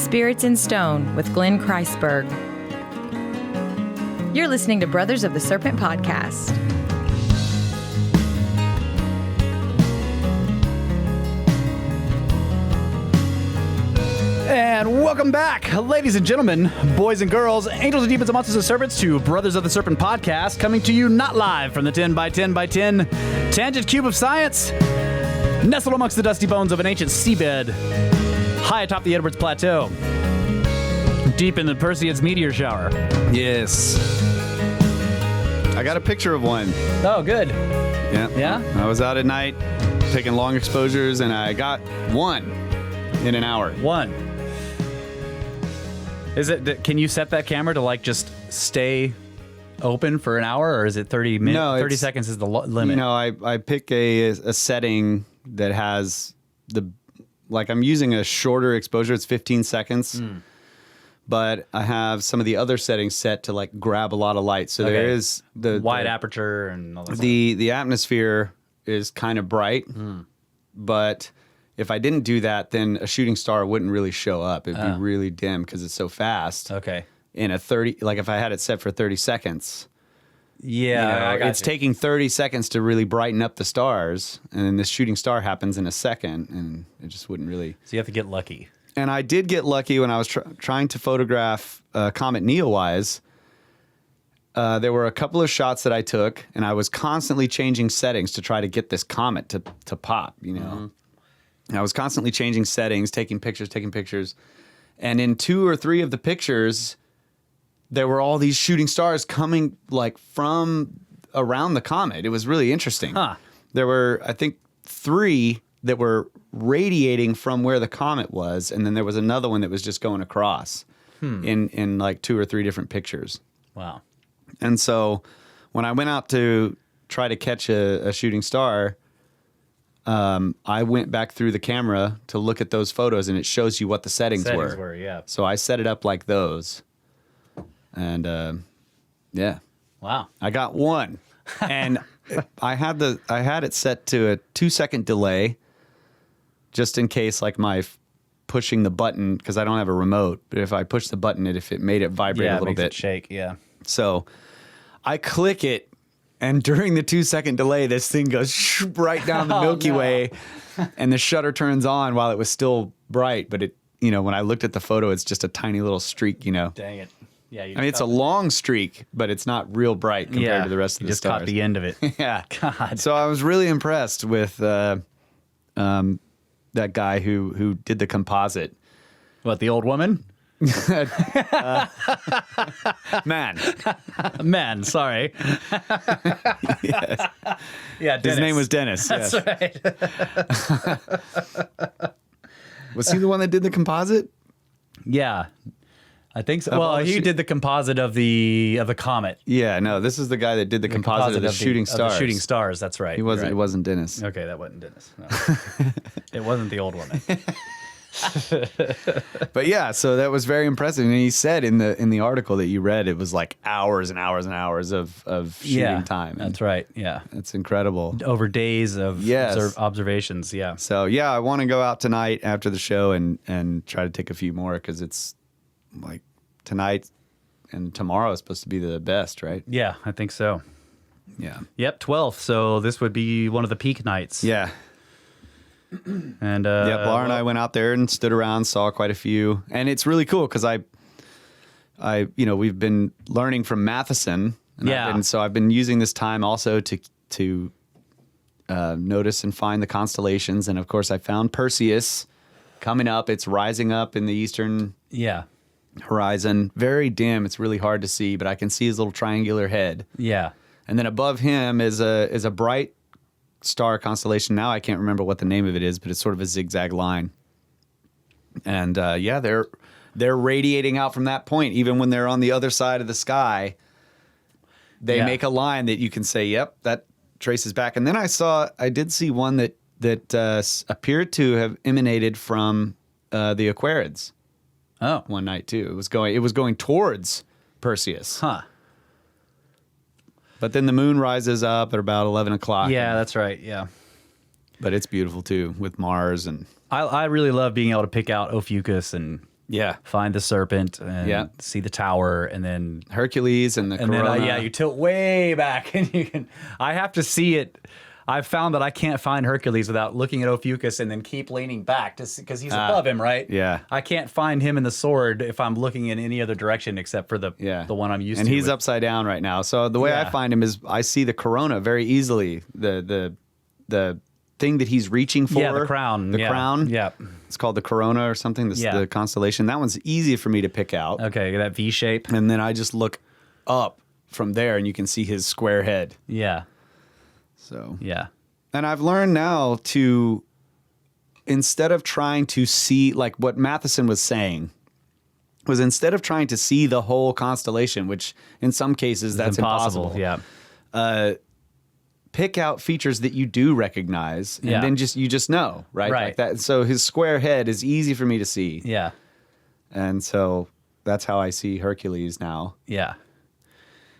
Spirits in Stone with Glenn Kreisberg. You're listening to Brothers of the Serpent podcast. And welcome back, ladies and gentlemen, boys and girls, angels and demons and monsters and serpents, to Brothers of the Serpent podcast, coming to you not live from the 10 by 10 by 10 tangent cube of science, nestled amongst the dusty bones of an ancient seabed, high atop the Edwards Plateau, deep in the Perseids meteor shower. Yes. I got a picture of one. Oh, good. Yeah. I was out at night taking long exposures, and I got one in an hour. One. Is it? Can you set that camera to like just stay open for an hour, or is it 30 minutes? No, 30 seconds is the limit. You know, I pick a setting that has I'm using a shorter exposure. It's 15 seconds. But I have some of the other settings set to like grab a lot of light. So there is the wide aperture and all that the atmosphere is kind of bright, but if I didn't do that, then a shooting star wouldn't really show up. It'd be really dim because it's so fast. Okay. In a 30, like if I had it set for 30 seconds. Yeah, it's taking 30 seconds to really brighten up the stars, and then this shooting star happens in a second, and it just wouldn't really. So you have to get lucky. And I did get lucky when I was trying to photograph Comet Neowise. There were a couple of shots that I took, and I was constantly changing settings to try to get this comet to pop, you know. And I was constantly changing settings, taking pictures. And in 2 or 3 of the pictures, there were all these shooting stars coming like from around the comet. It was really interesting. There were, I think, 3 that were radiating from where the comet was, and then there was another one that was just going across in like 2 or 3 different pictures. Wow. And so when I went out to try to catch a shooting star, I went back through the camera to look at those photos, and it shows you what the settings were. Yeah. So I set it up like those. And yeah. Wow. I got one. And I had it set to a 2-second delay, just in case, like my pushing the button, because I don't have a remote, but if I push the button, if it made it vibrate a little bit. It shake, yeah. So I click it, and during the 2-second delay, this thing goes right down the Milky Way, and the shutter turns on while it was still bright. But it, when I looked at the photo, it's just a tiny little streak, Dang it. Yeah, it's a long streak, but it's not real bright compared to the rest of the stars. You just caught the end of it. Yeah. God. So I was really impressed with that guy who did the composite. What, the old woman? Man, sorry. Yes. Yeah, Dennis. His name was Dennis. That's right. Was he the one that did the composite? Yeah. I think so. Well, he did the composite of the comet. Yeah, no, this is the guy that did the composite of the shooting stars. Of the shooting stars, that's right. He wasn't. Right. It wasn't Dennis. Okay, that wasn't Dennis. No. It wasn't the old woman. But yeah, so that was very impressive. And he said in the article that you read, it was like hours and hours and hours of shooting time. That's right. Yeah, it's incredible. Over days of observations. Yeah. So yeah, I want to go out tonight after the show and try to take a few more, because it's like tonight and tomorrow is supposed to be the best, right? Yeah, I think so. Yeah. Yep, 12th. So this would be one of the peak nights. Yeah. And Laura and I went out there and stood around, saw quite a few, and it's really cool because we've been learning from Matheson, and so I've been using this time also to notice and find the constellations, and of course I found Perseus coming up. It's rising up in the eastern horizon, very dim. It's really hard to see, but I can see his little triangular head. Yeah, and then above him is a bright star constellation. Now I can't remember what the name of it is, but it's sort of a zigzag line. And they're radiating out from that point. Even when they're on the other side of the sky, they make a line that you can say, yep, that traces back. And then I did see one that appeared to have emanated from the Aquarids. Oh, one night too. It was going towards Perseus. Huh. But then the moon rises up at about 11 o'clock. Yeah, that's right. Yeah. But it's beautiful too, with Mars. And I really love being able to pick out Ophiuchus and Yeah. find the serpent, and Yeah. see the tower, and then Hercules and the corona. then you tilt way back, and you can. I have to see it. I've found that I can't find Hercules without looking at Ophiuchus and then keep leaning back because he's above him, right? Yeah. I can't find him in the sword if I'm looking in any other direction except for the one I'm used to. And he's with. upside down right now. So the way I find him is I see the corona very easily. The thing that he's reaching for. Yeah, the crown. The crown. Yeah. It's called the corona or something, the constellation. That one's easy for me to pick out. Okay, that V shape. And then I just look up from there and you can see his square head. Yeah. So Yeah. And I've learned now to, instead of trying to see, like what Matheson was saying, was instead of trying to see the whole constellation, which in some cases that's impossible. Yeah. Pick out features that you do recognize, and then you just know, right? Like that. So his square head is easy for me to see. Yeah. And so that's how I see Hercules now. Yeah.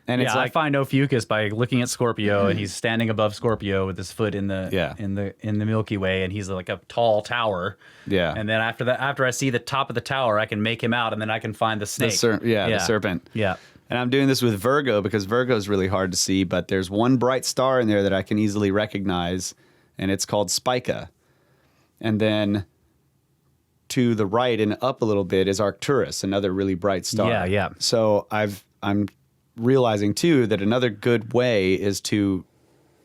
And it's I find Ophiuchus by looking at Scorpio, and he's standing above Scorpio with his foot in the Milky Way, and he's like a tall tower. Yeah. And then after I see the top of the tower, I can make him out, and then I can find the snake. The serpent. Yeah. And I'm doing this with Virgo because Virgo is really hard to see, but there's one bright star in there that I can easily recognize, and it's called Spica. And then to the right and up a little bit is Arcturus, another really bright star. Yeah, yeah. So I'm realizing too that another good way is to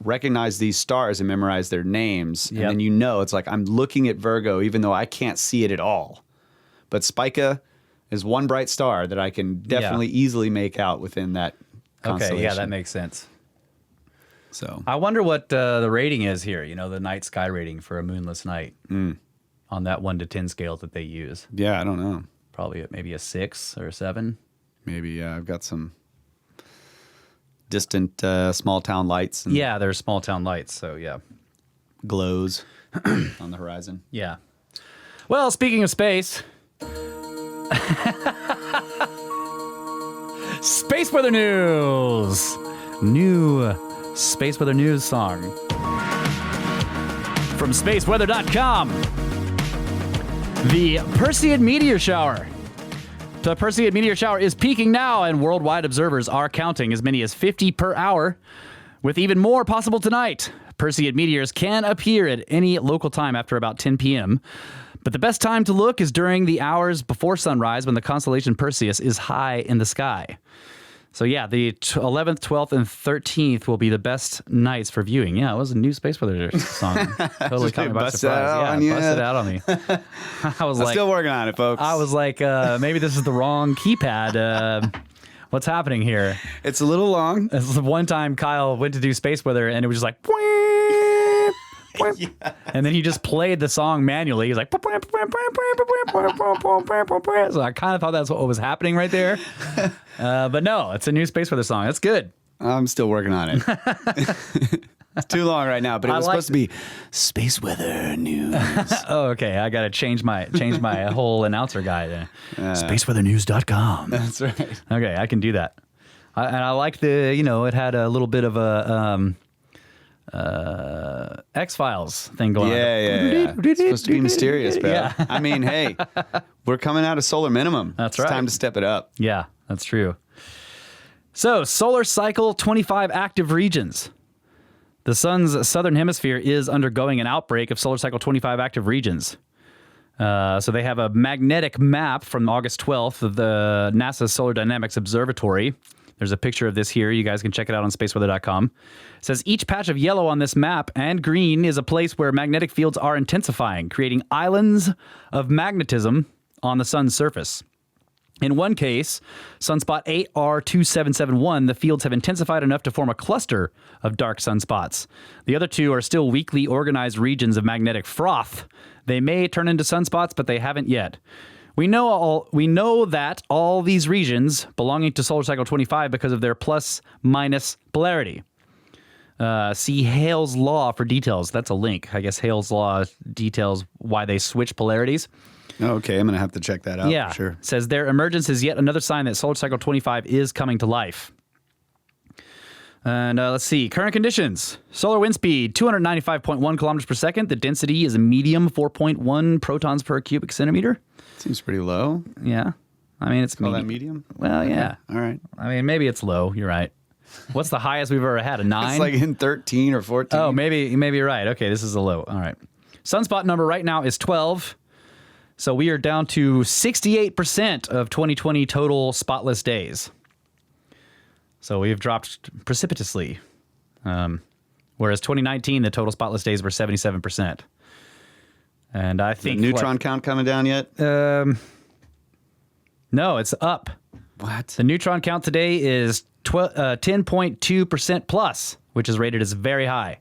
recognize these stars and memorize their names. And then it's like I'm looking at Virgo even though I can't see it at all. But Spica is one bright star that I can definitely easily make out within that constellation. Okay, yeah, that makes sense. So I wonder what the rating is here, the night sky rating for a moonless night on that 1 to 10 scale that they use. Yeah, I don't know. Probably maybe a 6 or a 7. Maybe I've got some distant small town lights. And there's small town lights, so yeah. Glows on the horizon. Yeah. Well, speaking of space, space weather news. New space weather news song from spaceweather.com. The Perseid meteor shower. The Perseid meteor shower is peaking now, and worldwide observers are counting as many as 50 per hour, with even more possible tonight. Perseid meteors can appear at any local time after about 10 p.m., but the best time to look is during the hours before sunrise when the constellation Perseus is high in the sky. So yeah, the 11th, 12th, and 13th will be the best nights for viewing. Yeah, it was a new space weather song. Totally caught me by surprise. Busted out on me. I was like, still working on it, folks. I was like, maybe this is the wrong keypad. What's happening here? It's a little long. This is one time Kyle went to do space weather, and it was just like, and then he just played the song manually. He's like, so I kind of thought that's what was happening right there. But no, it's a new space weather song. That's good. I'm still working on it. It's too long right now, but it was supposed to be space weather news. Oh, okay. I got to change my whole announcer guide. Spaceweathernews.com. That's right. Okay, I can do that. And I like it had a little bit of a X-Files thing going on. Yeah. It's supposed to be mysterious, bro. Yeah. I mean, hey, we're coming out of solar minimum. That's right. It's time to step it up. Yeah, that's true. So, solar cycle 25 active regions. The sun's southern hemisphere is undergoing an outbreak of solar cycle 25 active regions. So they have a magnetic map from August 12th of the NASA Solar Dynamics Observatory. There's a picture of this here. You guys can check it out on spaceweather.com. It says each patch of yellow on this map and green is a place where magnetic fields are intensifying, creating islands of magnetism on the sun's surface. In one case, sunspot 8R2771, the fields have intensified enough to form a cluster of dark sunspots. The other two are still weakly organized regions of magnetic froth. They may turn into sunspots, but they haven't yet. We know that all these regions belonging to solar cycle 25 because of their plus-minus polarity. See Hale's law for details. That's a link. I guess Hale's law details why they switch polarities. Okay, I'm going to have to check that out. Yeah, for sure. It says their emergence is yet another sign that solar cycle 25 is coming to life. And let's see. Current conditions. Solar wind speed, 295.1 kilometers per second. The density is a medium, 4.1 protons per cubic centimeter. Seems pretty low. Yeah. I mean, it's Call that medium? Well, yeah. All right. I mean, maybe it's low. You're right. What's the highest we've ever had? A 9? It's like in 13 or 14. Oh, maybe you're right. Okay, this is a low. All right. Sunspot number right now is 12. So we are down to 68% of 2020 total spotless days. So we've dropped precipitously. Whereas 2019, the total spotless days were 77%. And I think... neutron count coming down yet? No, it's up. What? The neutron count today is 10.2% plus, which is rated as very high.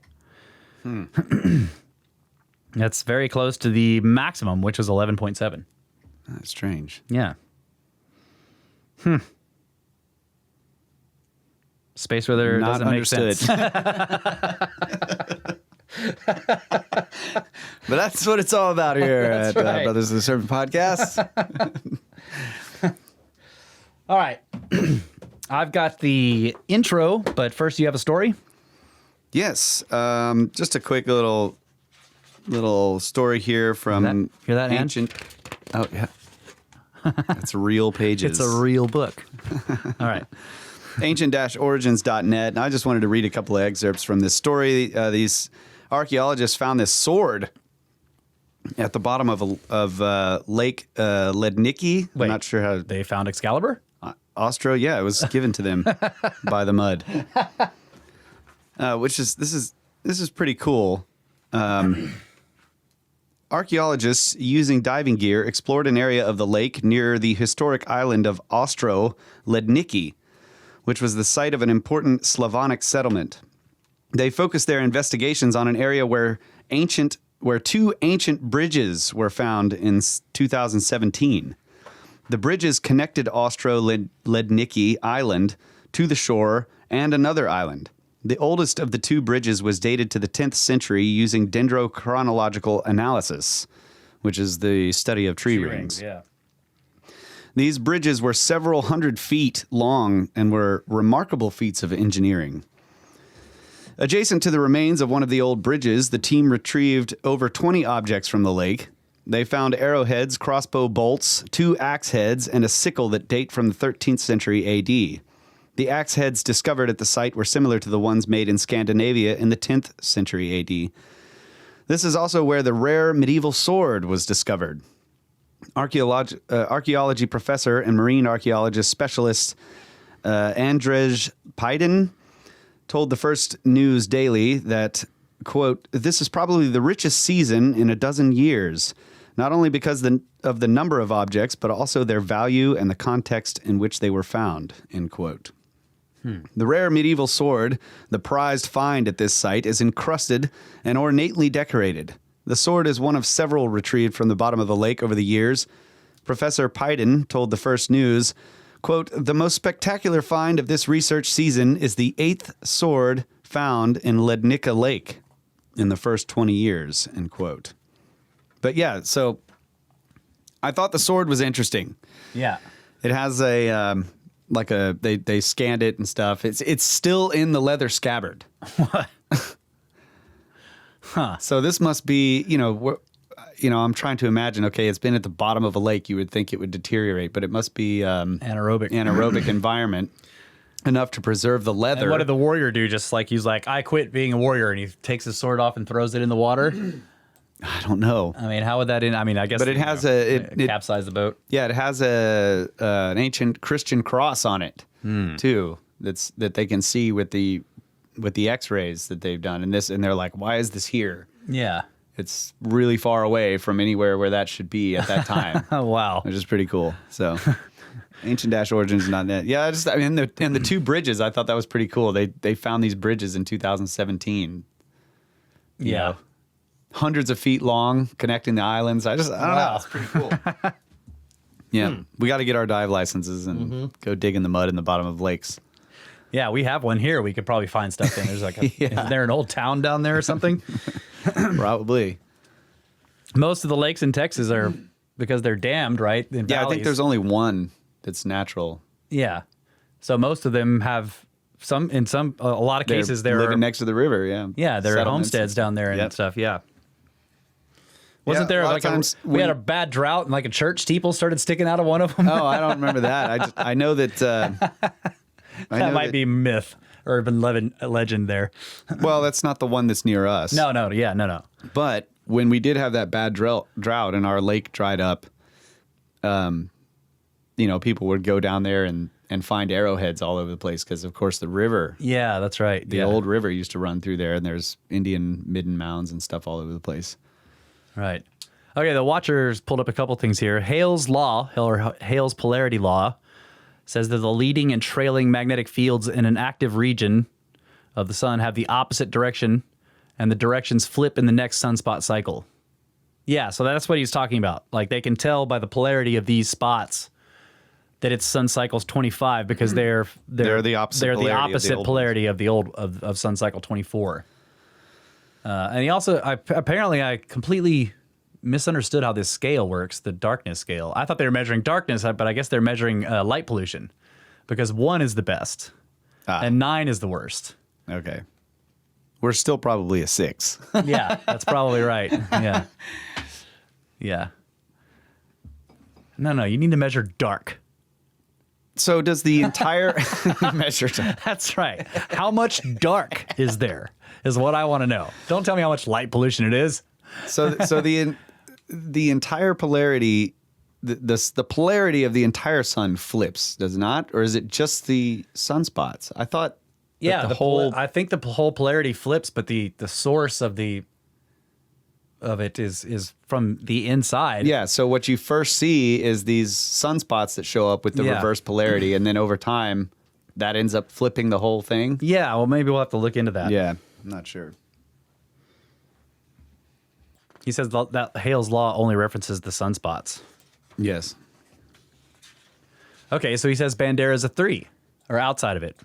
That's very close to the maximum, which was 11.7. That's strange. Yeah. Space weather Not doesn't understood. make sense. But that's what it's all about here at right. Brothers of the Serpent Podcast. All right. I've got the intro, but first you have a story? Yes. Just a quick little story here from Hear that, Ann? ancient. Oh, yeah. It's real pages. It's a real book. All right. Ancient-origins.net. And I just wanted to read a couple of excerpts from this story. These archaeologists found this sword at the bottom of Lake Lednica. Wait, I'm not sure how. They found Excalibur? Yeah, it was given to them by the mud. This is pretty cool. Archaeologists using diving gear explored an area of the lake near the historic island of Lednica, which was the site of an important Slavonic settlement. They focused their investigations on an area where two ancient bridges were found in 2017. The bridges connected Lednica Island to the shore and another island. The oldest of the two bridges was dated to the 10th century using dendrochronological analysis, which is the study of tree rings. Yeah. These bridges were several hundred feet long and were remarkable feats of engineering. Adjacent to the remains of one of the old bridges, the team retrieved over 20 objects from the lake. They found arrowheads, crossbow bolts, 2 axe heads, and a sickle that date from the 13th century AD. The axe heads discovered at the site were similar to the ones made in Scandinavia in the 10th century AD. This is also where the rare medieval sword was discovered. Archaeology professor and marine archaeologist specialist Andrzej Pajden told the First News Daily that, quote, "This is probably the richest season in a dozen years, not only because of the number of objects, but also their value and the context in which they were found," end quote. The rare medieval sword, the prized find at this site, is encrusted and ornately decorated. The sword is one of several retrieved from the bottom of the lake over the years. Professor Pajden told the First News, quote, "The most spectacular find of this research season is the 8th sword found in Lednica Lake in the first 20 years," end quote. But yeah, so I thought the sword was interesting. Yeah. It has they scanned it and stuff. It's still in the leather scabbard. What? Huh. So this must be, I'm trying to imagine, okay, it's been at the bottom of a lake. You would think it would deteriorate, but it must be anaerobic environment enough to preserve the leather. And what did the warrior do? Just like he's like, I quit being a warrior, and he takes his sword off and throws it in the water? I don't know. I mean, how would that I guess. But it has it capsize the boat. Yeah, it has an ancient Christian cross on it too. That they can see with the X-rays that they've done, and they're like, why is this here? Yeah, it's really far away from anywhere where that should be at that time. Oh wow, which is pretty cool. So, ancient-origins.net. Yeah, the two bridges, I thought that was pretty cool. They found these bridges in 2017. You know, hundreds of feet long, connecting the islands. I don't know. It's pretty cool. Yeah, we got to get our dive licenses and go dig in the mud in the bottom of lakes. Yeah, we have one here. We could probably find stuff in. There's like is there an old town down there or something? Probably. Most of the lakes in Texas are because they're dammed, right? I think there's only one that's natural. Yeah. So most of them have a lot of cases they're there living next to the river. Yeah. Yeah, there are Settlements. homesteads down there and Yep. stuff. Yeah. Wasn't Yeah, there a lot like of times we had a bad drought and like a church steeple started sticking out of one of them? Oh, I don't remember that. I know that. That might be myth, urban legend there. Well, that's not the one that's near us. No. But when we did have that bad drought and our lake dried up, people would go down there and find arrowheads all over the place because, of course, the river, Yeah, that's right. the old river used to run through there, and there's Indian midden mounds and stuff all over the place. Right. Okay, the Watchers pulled up a couple things here. Hale's law, or Hale's polarity law, says that the leading and trailing magnetic fields in an active region of the sun have the opposite direction, and the directions flip in the next sunspot cycle. Yeah, so that's what he's talking about. Like, they can tell by the polarity of these spots that it's sun cycles 25 because they're the opposite polarity of the old of sun cycle 24. And he also apparently I completely misunderstood how this scale works, the darkness scale. I thought they were measuring darkness, but I guess they're measuring light pollution because 1 is the best and 9 is the worst. Okay. We're still probably a 6. Yeah, that's probably right. Yeah. No, you need to measure dark. So does the entire measure? That's right. How much dark is there is what I want to know. Don't tell me how much light pollution it is. So the entire polarity, the polarity of the entire sun flips, does it not? Or is it just the sunspots? I thought I think the whole polarity flips, but the source of it is from the inside. Yeah, so what you first see is these sunspots that show up with the reverse polarity, and then over time, that ends up flipping the whole thing. Yeah, well, maybe we'll have to look into that. Yeah, I'm not sure. He says that Hale's law only references the sunspots. Yes. Okay, so he says Bandera's a 3, or outside of it.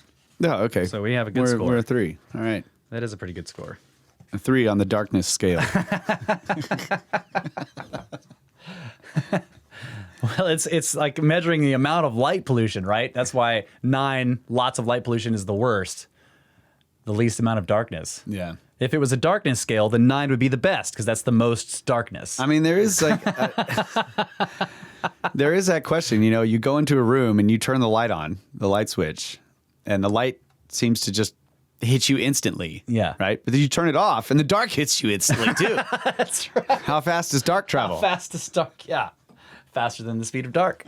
Oh, okay. So we have a good score. We're a 3. All right. That is a pretty good score. A 3 on the darkness scale. Well, it's like measuring the amount of light pollution, right? That's why 9, lots of light pollution is the worst. The least amount of darkness. Yeah. If it was a darkness scale, then 9 would be the best because that's the most darkness. I mean, there is like there is that question. You go into a room and you turn the light on, the light switch, and the light seems to just hit you instantly. Yeah. Right? But then you turn it off and the dark hits you instantly too. That's right. How fast does dark travel? How fast is dark? Yeah. Faster than the speed of dark.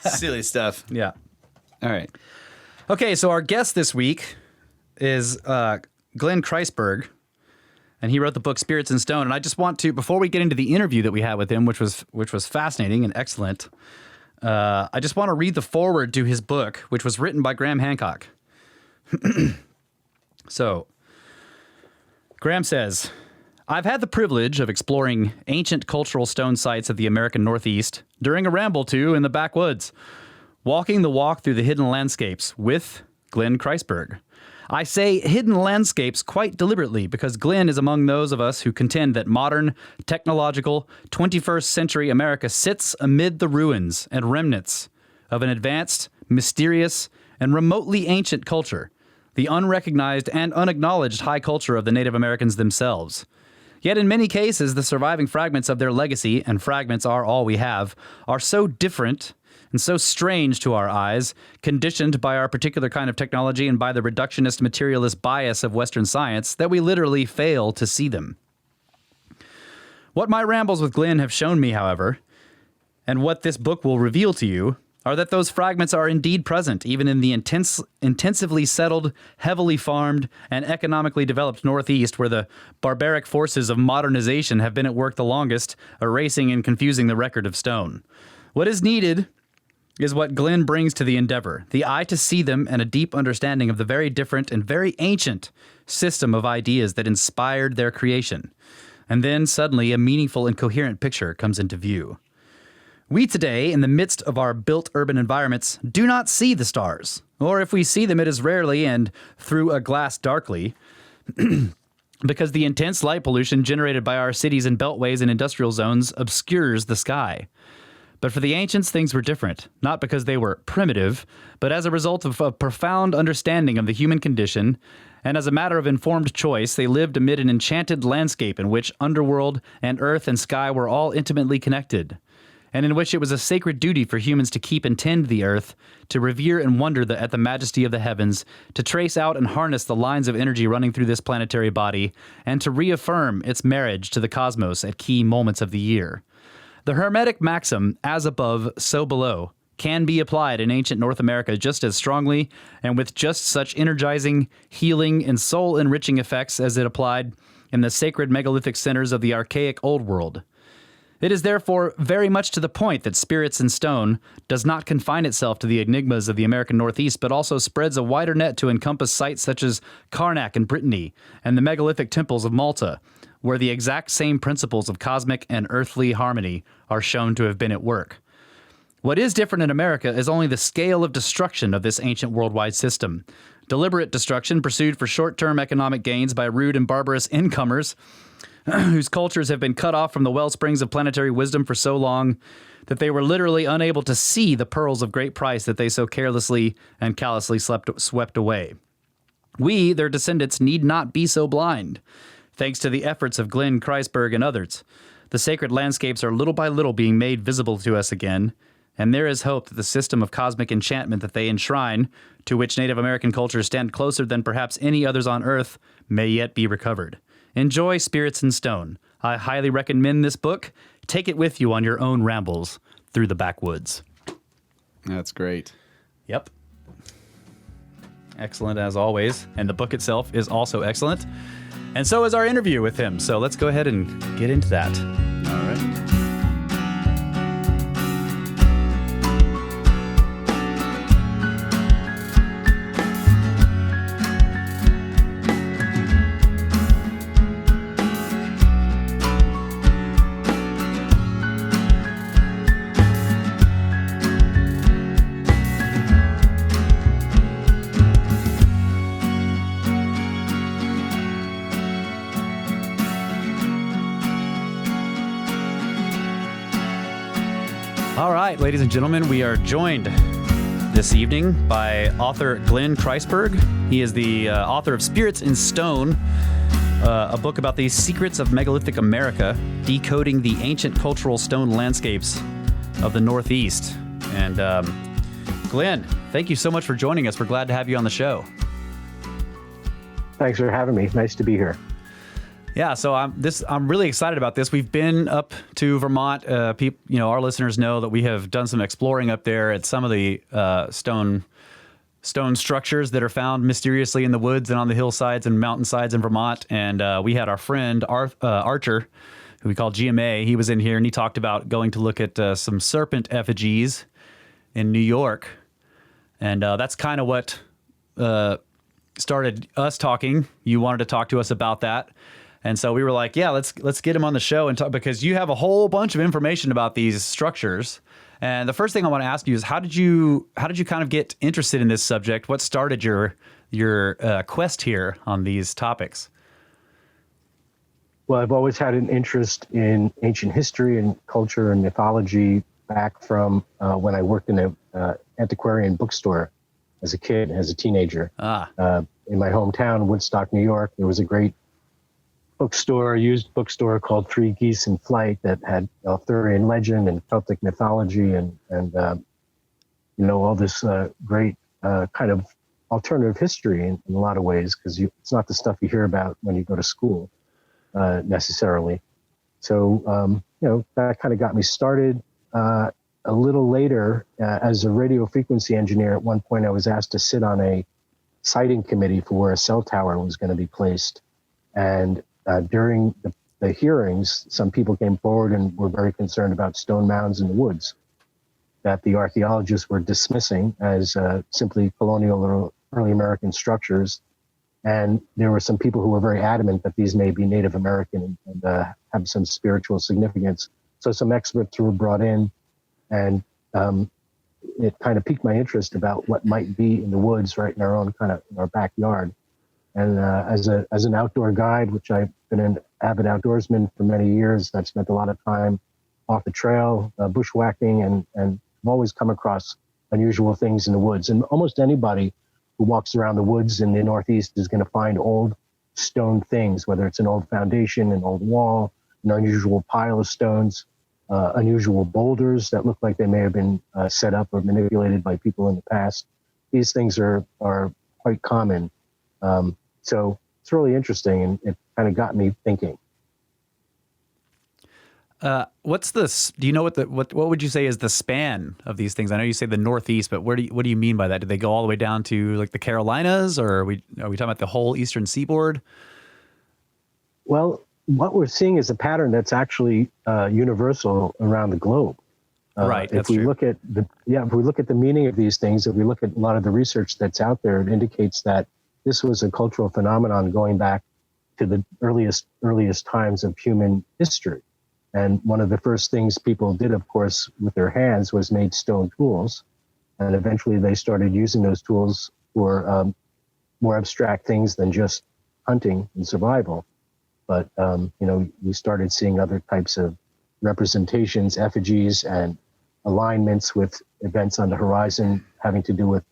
Silly stuff. Yeah. All right. Okay, so our guest this week is Glenn Kreisberg, and he wrote the book Spirits in Stone. And I just want to, before we get into the interview that we had with him, which was fascinating and excellent, I just want to read the foreword to his book, which was written by Graham Hancock. So, Graham says, I've had the privilege of exploring ancient cultural stone sites of the American Northeast during a ramble to in the backwoods, walking the walk through the hidden landscapes with Glenn Kreisberg. I say hidden landscapes quite deliberately because Glenn is among those of us who contend that modern, technological, 21st century America sits amid the ruins and remnants of an advanced, mysterious, and remotely ancient culture, the unrecognized and unacknowledged high culture of the Native Americans themselves. Yet in many cases, the surviving fragments of their legacy, and fragments are all we have, are so different and so strange to our eyes, conditioned by our particular kind of technology and by the reductionist materialist bias of Western science, that we literally fail to see them. What my rambles with Glenn have shown me, however, and what this book will reveal to you, are that those fragments are indeed present, even in the intensively settled, heavily farmed, and economically developed Northeast, where the barbaric forces of modernization have been at work the longest, erasing and confusing the record of stone. What is needed is what Glenn brings to the endeavor, the eye to see them and a deep understanding of the very different and very ancient system of ideas that inspired their creation. And then suddenly a meaningful and coherent picture comes into view. We today, in the midst of our built urban environments, do not see the stars, or if we see them, it is rarely and through a glass darkly, because the intense light pollution generated by our cities and beltways and industrial zones obscures the sky. But for the ancients, things were different, not because they were primitive, but as a result of a profound understanding of the human condition, and as a matter of informed choice, they lived amid an enchanted landscape in which underworld and earth and sky were all intimately connected, and in which it was a sacred duty for humans to keep and tend the earth, to revere and wonder at the majesty of the heavens, to trace out and harness the lines of energy running through this planetary body, and to reaffirm its marriage to the cosmos at key moments of the year. The Hermetic maxim, as above, so below, can be applied in ancient North America just as strongly and with just such energizing, healing, and soul-enriching effects as it applied in the sacred megalithic centers of the archaic Old World. It is therefore very much to the point that Spirits in Stone does not confine itself to the enigmas of the American Northeast, but also spreads a wider net to encompass sites such as Karnak in Brittany and the megalithic temples of Malta, where the exact same principles of cosmic and earthly harmony are shown to have been at work. What is different in America is only the scale of destruction of this ancient worldwide system. Deliberate destruction pursued for short-term economic gains by rude and barbarous incomers whose cultures have been cut off from the well springs of planetary wisdom for so long that they were literally unable to see the pearls of great price that they so carelessly and callously swept away. We, their descendants, need not be so blind. Thanks to the efforts of Glenn Kreisberg and others, the sacred landscapes are little by little being made visible to us again, and there is hope that the system of cosmic enchantment that they enshrine, to which Native American cultures stand closer than perhaps any others on Earth, may yet be recovered. Enjoy Spirits in Stone. I highly recommend this book. Take it with you on your own rambles through the backwoods. That's great. Yep. Excellent as always. And the book itself is also excellent. And so is our interview with him. So let's go ahead and get into that. All right. All right, ladies and gentlemen, we are joined this evening by author Glenn Kreisberg. He is the author of Spirits in Stone, a book about the secrets of megalithic America, decoding the ancient cultural stone landscapes of the Northeast. And Glenn, thank you so much for joining us. We're glad to have you on the show. Thanks for having me. Nice to be here. Yeah, so I'm really excited about this. We've been up to Vermont. Our listeners know that we have done some exploring up there at some of the stone structures that are found mysteriously in the woods and on the hillsides and mountainsides in Vermont. And we had our friend Archer, who we call GMA. He was in here and he talked about going to look at some serpent effigies in New York, and that's kind of what started us talking. You wanted to talk to us about that. And so we were like, yeah, let's get him on the show and talk, because you have a whole bunch of information about these structures. And the first thing I want to ask you is how did you kind of get interested in this subject? What started your quest here on these topics? Well, I've always had an interest in ancient history and culture and mythology back from when I worked in an antiquarian bookstore as a kid, as a teenager. In my hometown, Woodstock, New York, there was a great used bookstore called Three Geese in Flight that had Arthurian legend and Celtic mythology and all this great kind of alternative history in a lot of ways, because it's not the stuff you hear about when you go to school necessarily. So, that kind of got me started. A little later, as a radio frequency engineer, at one point I was asked to sit on a siting committee for where a cell tower was going to be placed. And during the hearings, some people came forward and were very concerned about stone mounds in the woods that the archaeologists were dismissing as simply colonial or early American structures. And there were some people who were very adamant that these may be Native American and have some spiritual significance. So some experts were brought in, and it kind of piqued my interest about what might be in the woods right in our backyard. And as an outdoor guide, which I've been an avid outdoorsman for many years, I've spent a lot of time off the trail, bushwhacking, and I've always come across unusual things in the woods. And almost anybody who walks around the woods in the Northeast is going to find old stone things, whether it's an old foundation, an old wall, an unusual pile of stones, unusual boulders that look like they may have been set up or manipulated by people in the past. These things are quite common. So it's really interesting, and it kind of got me thinking. What's this? Do you know what would you say is the span of these things? I know you say the Northeast, but what do you mean by that? Did they go all the way down to like the Carolinas, or are we talking about the whole eastern seaboard? Well, what we're seeing is a pattern that's actually universal around the globe. Right. If we look at the meaning of these things, if we look at a lot of the research that's out there, it indicates that this was a cultural phenomenon going back to the earliest times of human history. And one of the first things people did, of course, with their hands was made stone tools. And eventually they started using those tools for more abstract things than just hunting and survival. But, we started seeing other types of representations, effigies, and alignments with events on the horizon having to do with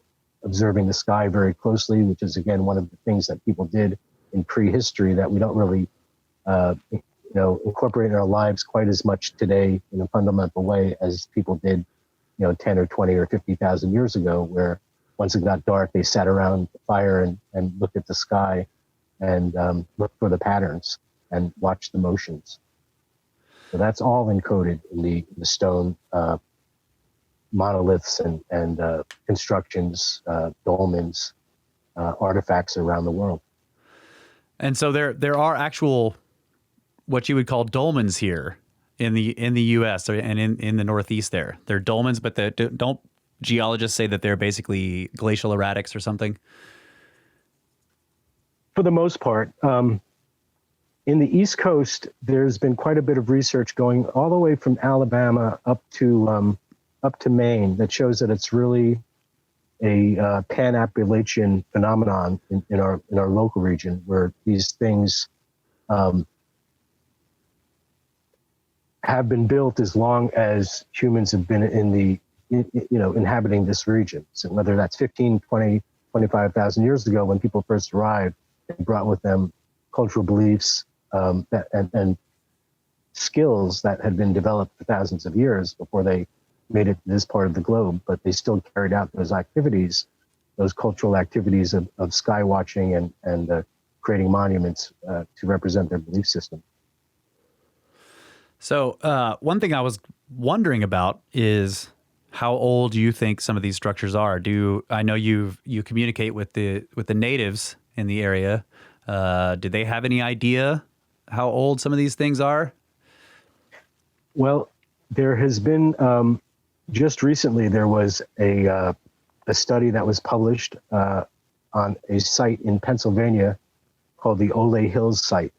observing the sky very closely, which is, again, one of the things that people did in prehistory that we don't really incorporate in our lives quite as much today in a fundamental way as people did, 10 or 20 or 50,000 years ago, where once it got dark, they sat around the fire and looked at the sky and looked for the patterns and watched the motions. So that's all encoded in the stone monoliths and constructions, dolmens, artifacts around the world. And so there are actual what you would call dolmens here in the U.S. and in the Northeast there. They're dolmens, but don't geologists say that they're basically glacial erratics or something? For the most part. In the East Coast, there's been quite a bit of research going all the way from Alabama up to Maine that shows that it's really a pan-Appalachian phenomenon in our local region, where these things have been built as long as humans have been inhabiting this region. So whether that's 15, 20, 25,000 years ago when people first arrived, they brought with them cultural beliefs and skills that had been developed for thousands of years before they made it to this part of the globe, but they still carried out those activities, those cultural activities of sky watching and creating monuments to represent their belief system. So one thing I was wondering about is how old you think some of these structures are. I know you communicate with the natives in the area. Do they have any idea how old some of these things are? Well, there has been just recently there was a study that was published on a site in Pennsylvania called the Ole Hills site.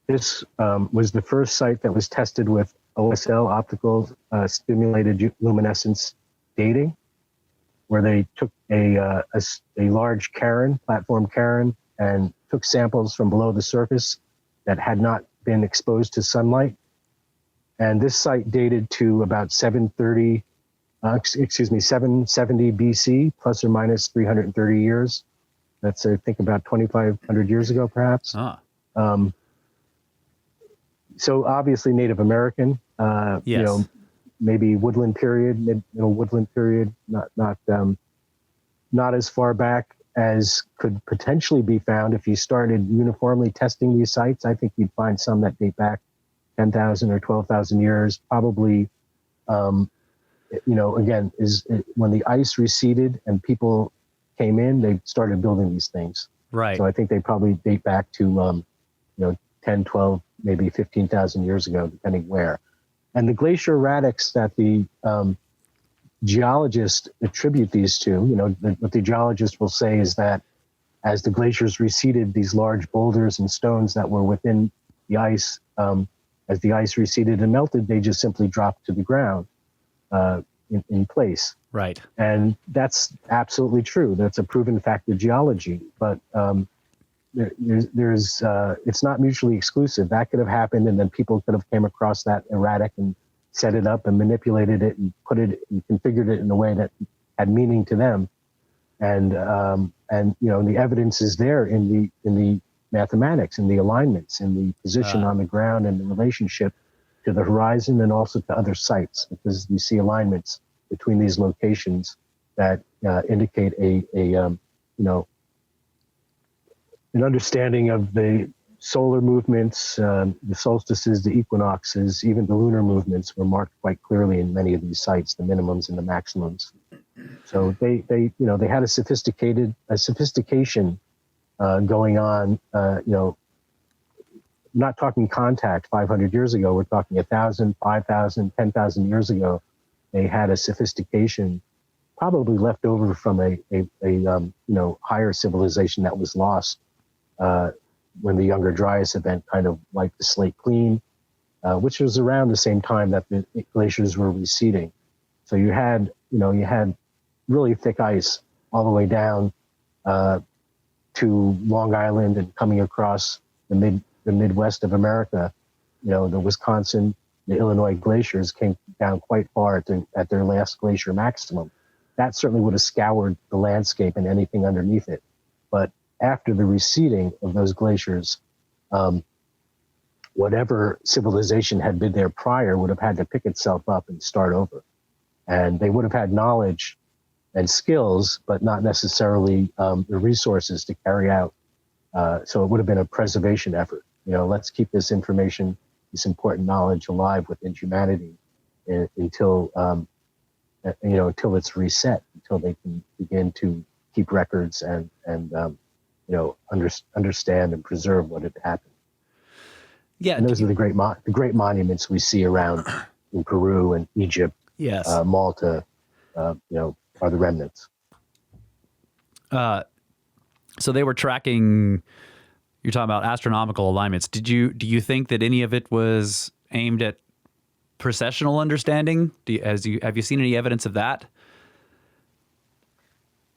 This was the first site that was tested with OSL, optical stimulated luminescence dating, where they took a large cairn, platform cairn, and took samples from below the surface that had not been exposed to sunlight. And this site dated to about 770 BC, plus or minus 330 years. That's, I think, about 2,500 years ago, perhaps. So obviously Native American, yes. Maybe woodland period, middle woodland period, not as far back as could potentially be found if you started uniformly testing these sites. I think you'd find some that date back 10,000 or 12,000 years, probably, again, when the ice receded and people came in, they started building these things. Right. So I think they probably date back to, 10, 12, maybe 15,000 years ago, depending where. And the glacier erratics that the geologists attribute these to, what the geologists will say is that as the glaciers receded, these large boulders and stones that were within the ice, as the ice receded and melted, they just simply dropped to the ground in place. Right. And that's absolutely true. That's a proven fact of geology. But it's not mutually exclusive. That could have happened, and then people could have came across that erratic and set it up and manipulated it and put it and configured it in a way that had meaning to them. And the evidence is there in the mathematics, in the alignments, in the position on the ground, and the relationship to the horizon and also to other sites, because you see alignments between these locations that indicate an understanding of the solar movements, the solstices, the equinoxes, even the lunar movements were marked quite clearly in many of these sites, the minimums and the maximums. So they had a sophistication going on. Not talking contact 500 years ago. We're talking 1,000, 5,000, 10,000 years ago. They had a sophistication, probably left over from a higher civilization that was lost when the Younger Dryas event kind of wiped the slate clean, which was around the same time that the glaciers were receding. So you had really thick ice all the way down to Long Island and coming across the Midwest of America. The Wisconsin, the Illinois glaciers came down quite far at their last glacier maximum. That certainly would have scoured the landscape and anything underneath it. But after the receding of those glaciers, whatever civilization had been there prior would have had to pick itself up and start over. And they would have had knowledge and skills, but not necessarily the resources to carry out. So it would have been a preservation effort. Let's keep this information, this important knowledge alive within humanity until it's reset, until they can begin to keep records and understand and preserve what had happened. Yeah, and those are the great monuments we see around in Peru and Egypt. Yes, Malta, are the remnants. So they were tracking. You're talking about astronomical alignments. Do you think that any of it was aimed at processional understanding? Have you seen any evidence of that?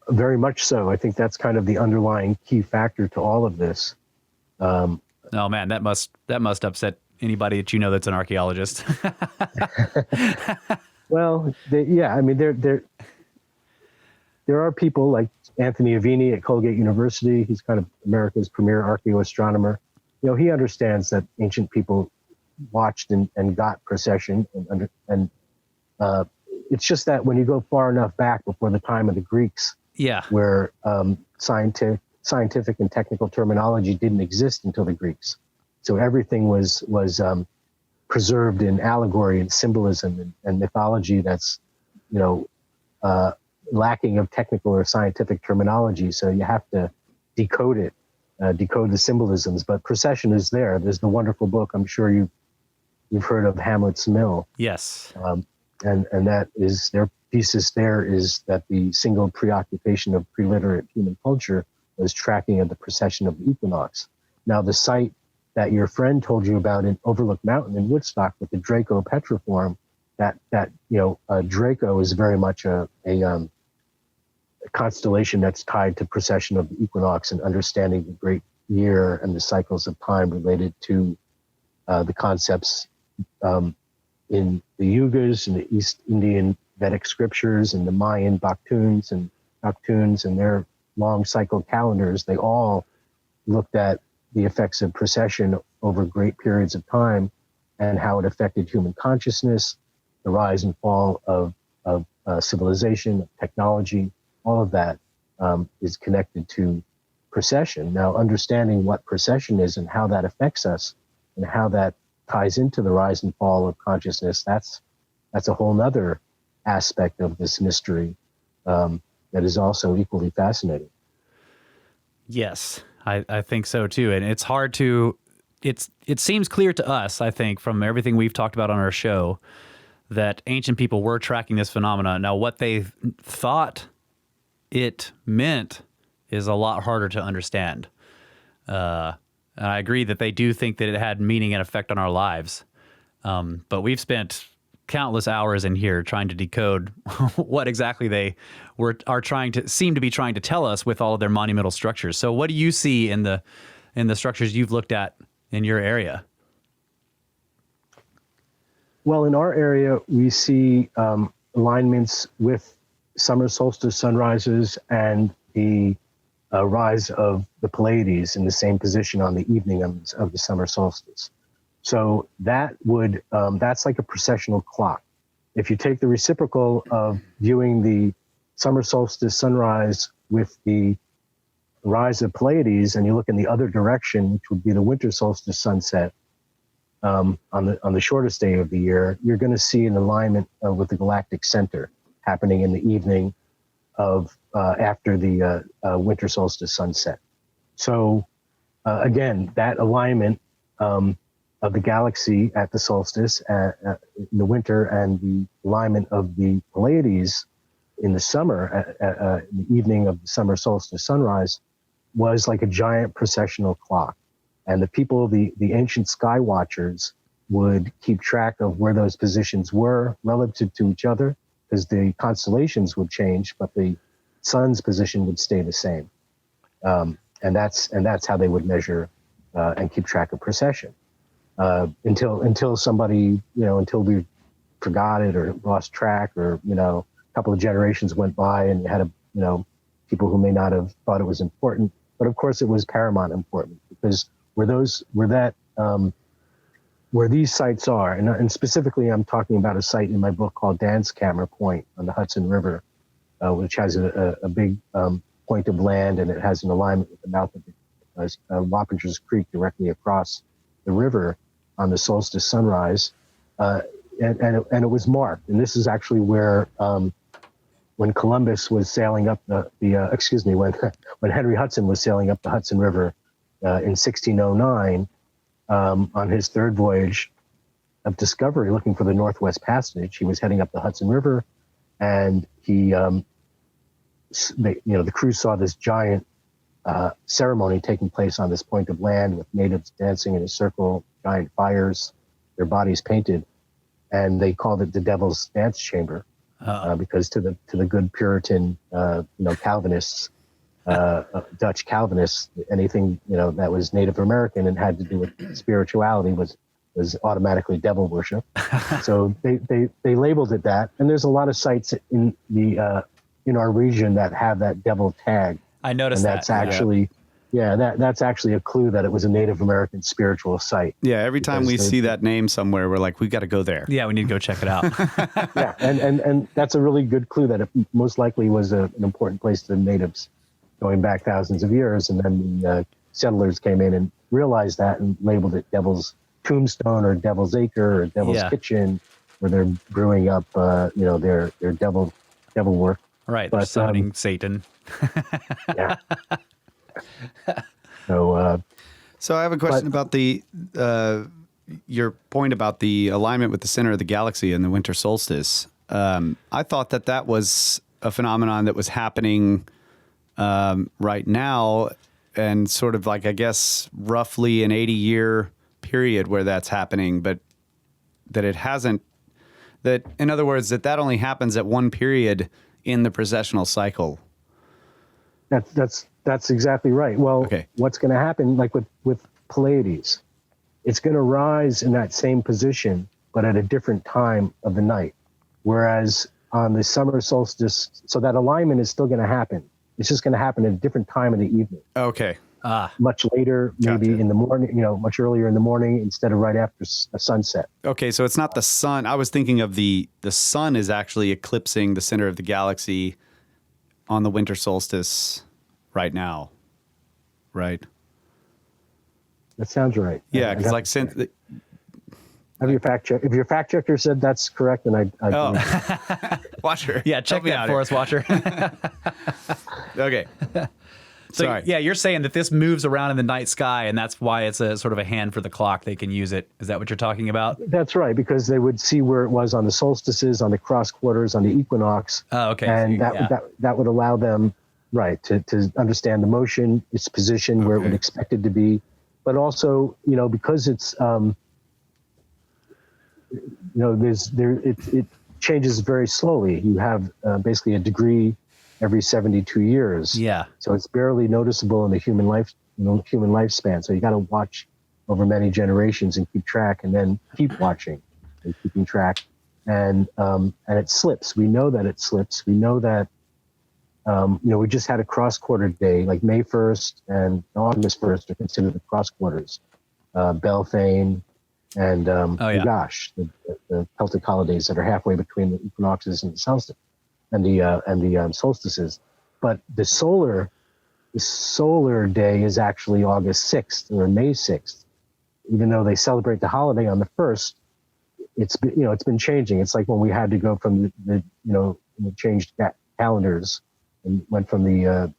Very much so. I think that's kind of the underlying key factor to all of this. Oh man, that must upset anybody that that's an archaeologist. Well, there are people like Anthony Avini at Colgate University. He's kind of America's premier archaeoastronomer. He understands that ancient people watched and got precession, and it's just that when you go far enough back before the time of the Greeks, where scientific and technical terminology didn't exist until the Greeks, so everything was preserved in allegory and symbolism and mythology that's lacking of technical or scientific terminology. So you have to decode it, decode the symbolisms. But precession is there. There's the wonderful book, I'm sure you've heard of, Hamlet's Mill. Yes. And that is their thesis there is that the single preoccupation of pre-literate human culture was tracking of the precession of the equinox. Now the site that your friend told you about in Overlook Mountain in Woodstock with the Draco petriform, that Draco is very much a constellation that's tied to precession of the equinox and understanding the great year and the cycles of time related to the concepts in the Yugas and the East Indian Vedic scriptures and the Mayan Baktuns and their long cycle calendars. They all looked at the effects of precession over great periods of time and how it affected human consciousness, the rise and fall of civilization, of technology. All of that is connected to precession. Now, understanding what precession is and how that affects us and how that ties into the rise and fall of consciousness, that's a whole nother aspect of this mystery that is also equally fascinating. Yes, I think so too. And it's hard to, it seems clear to us, I think, from everything we've talked about on our show, that ancient people were tracking this phenomena. Now, what they thought it meant is a lot harder to understand. And I agree that they do think that it had meaning and effect on our lives. But we've spent countless hours in here trying to decode what exactly they seem to be trying to tell us with all of their monumental structures. So what do you see in the structures you've looked at in your area? Well, in our area, we see alignments with summer solstice sunrises and the rise of the Pleiades in the same position on the evening of the summer solstice. So that would that's like a precessional clock. If you take the reciprocal of viewing the summer solstice sunrise with the rise of Pleiades, and you look in the other direction, which would be the winter solstice sunset on the shortest day of the year, you're going to see an alignment with the galactic center happening in the evening of after the winter solstice sunset. So again, that alignment of the galaxy at the solstice in the winter and the alignment of the Pleiades in the summer, in the evening of the summer solstice sunrise, was like a giant precessional clock. And the people, the ancient sky watchers, would keep track of where those positions were relative to each other, because the constellations would change, but the sun's position would stay the same. And that's how they would measure and keep track of precession. Until somebody, until we forgot it or lost track, or, a couple of generations went by and you had people who may not have thought it was important. But of course it was paramount important, because where these sites are, and specifically I'm talking about a site in my book called Dance Camera Point on the Hudson River, which has a big point of land, and it has an alignment with the mouth of Wappingers Creek directly across the river on the solstice sunrise, and it was marked. And this is actually where when Columbus was sailing up when Henry Hudson was sailing up the Hudson River in 1609 on his third voyage of discovery, looking for the Northwest Passage. He was heading up the Hudson River, and the crew saw this giant ceremony taking place on this point of land with natives dancing in a circle, giant fires, their bodies painted, and they called it the Devil's Dance Chamber. Because to the good Puritan, Calvinists, Dutch Calvinists, anything that was Native American and had to do with spirituality was automatically devil worship. So they labeled it that, and there's a lot of sites in our region that have that devil tag. I noticed and that's actually. Yeah, that's actually a clue that it was a Native American spiritual site. Yeah, every time we see that name somewhere, we're like, we've got to go there. Yeah, we need to go check it out. Yeah, and that's a really good clue that it most likely was an important place to the natives going back thousands of years. And then the settlers came in and realized that and labeled it Devil's Tombstone or Devil's Acre or Devil's Kitchen, where they're brewing up, their devil work. Right, they're summoning Satan. Yeah. So I have a question about your point about the alignment with the center of the galaxy and the winter solstice. I thought that was a phenomenon that was happening right now, and sort of like, I guess, roughly an 80-year period where that's happening, but that it hasn't. That, in other words, that only happens at one period in the precessional cycle. That's exactly right. Well, What's going to happen, like with Pleiades, it's going to rise in that same position, but at a different time of the night. Whereas on the summer solstice, so that alignment is still going to happen. It's just going to happen at a different time of the evening. Okay. Much later, maybe in the morning, much earlier in the morning instead of right after a sunset. Okay, so it's not the sun. I was thinking of the sun is actually eclipsing the center of the galaxy on the winter solstice right now, right? That sounds right. Yeah, because like since have your fact check. If your fact checker said that's correct, then I Watcher. Yeah, check that for us, Watcher. Okay. So Sorry. yeah, you're saying that this moves around in the night sky, and that's why it's a sort of a hand for the clock. They can use it. Is that what you're talking about? That's right, because they would see where it was on the solstices, on the cross quarters, on the equinox. Oh, okay. And that would allow them, right, to understand the motion, its position, where it would expect it to be, but also, because it's, it changes very slowly. You have basically a degree every 72 years. Yeah. So it's barely noticeable in the human lifespan. So you got to watch over many generations and keep track, and then keep watching. and keeping track. And it slips. We know that it slips. We know that, we just had a cross-quarter day, like May 1st and August 1st are considered the cross-quarters. Beltane and Gosh, the Celtic holidays that are halfway between the equinoxes and the solstice and the solstices. But the solar day is actually August 6th or May 6th. Even though they celebrate the holiday on the 1st, it's been changing. It's like when we had to go from the changed calendars and went from the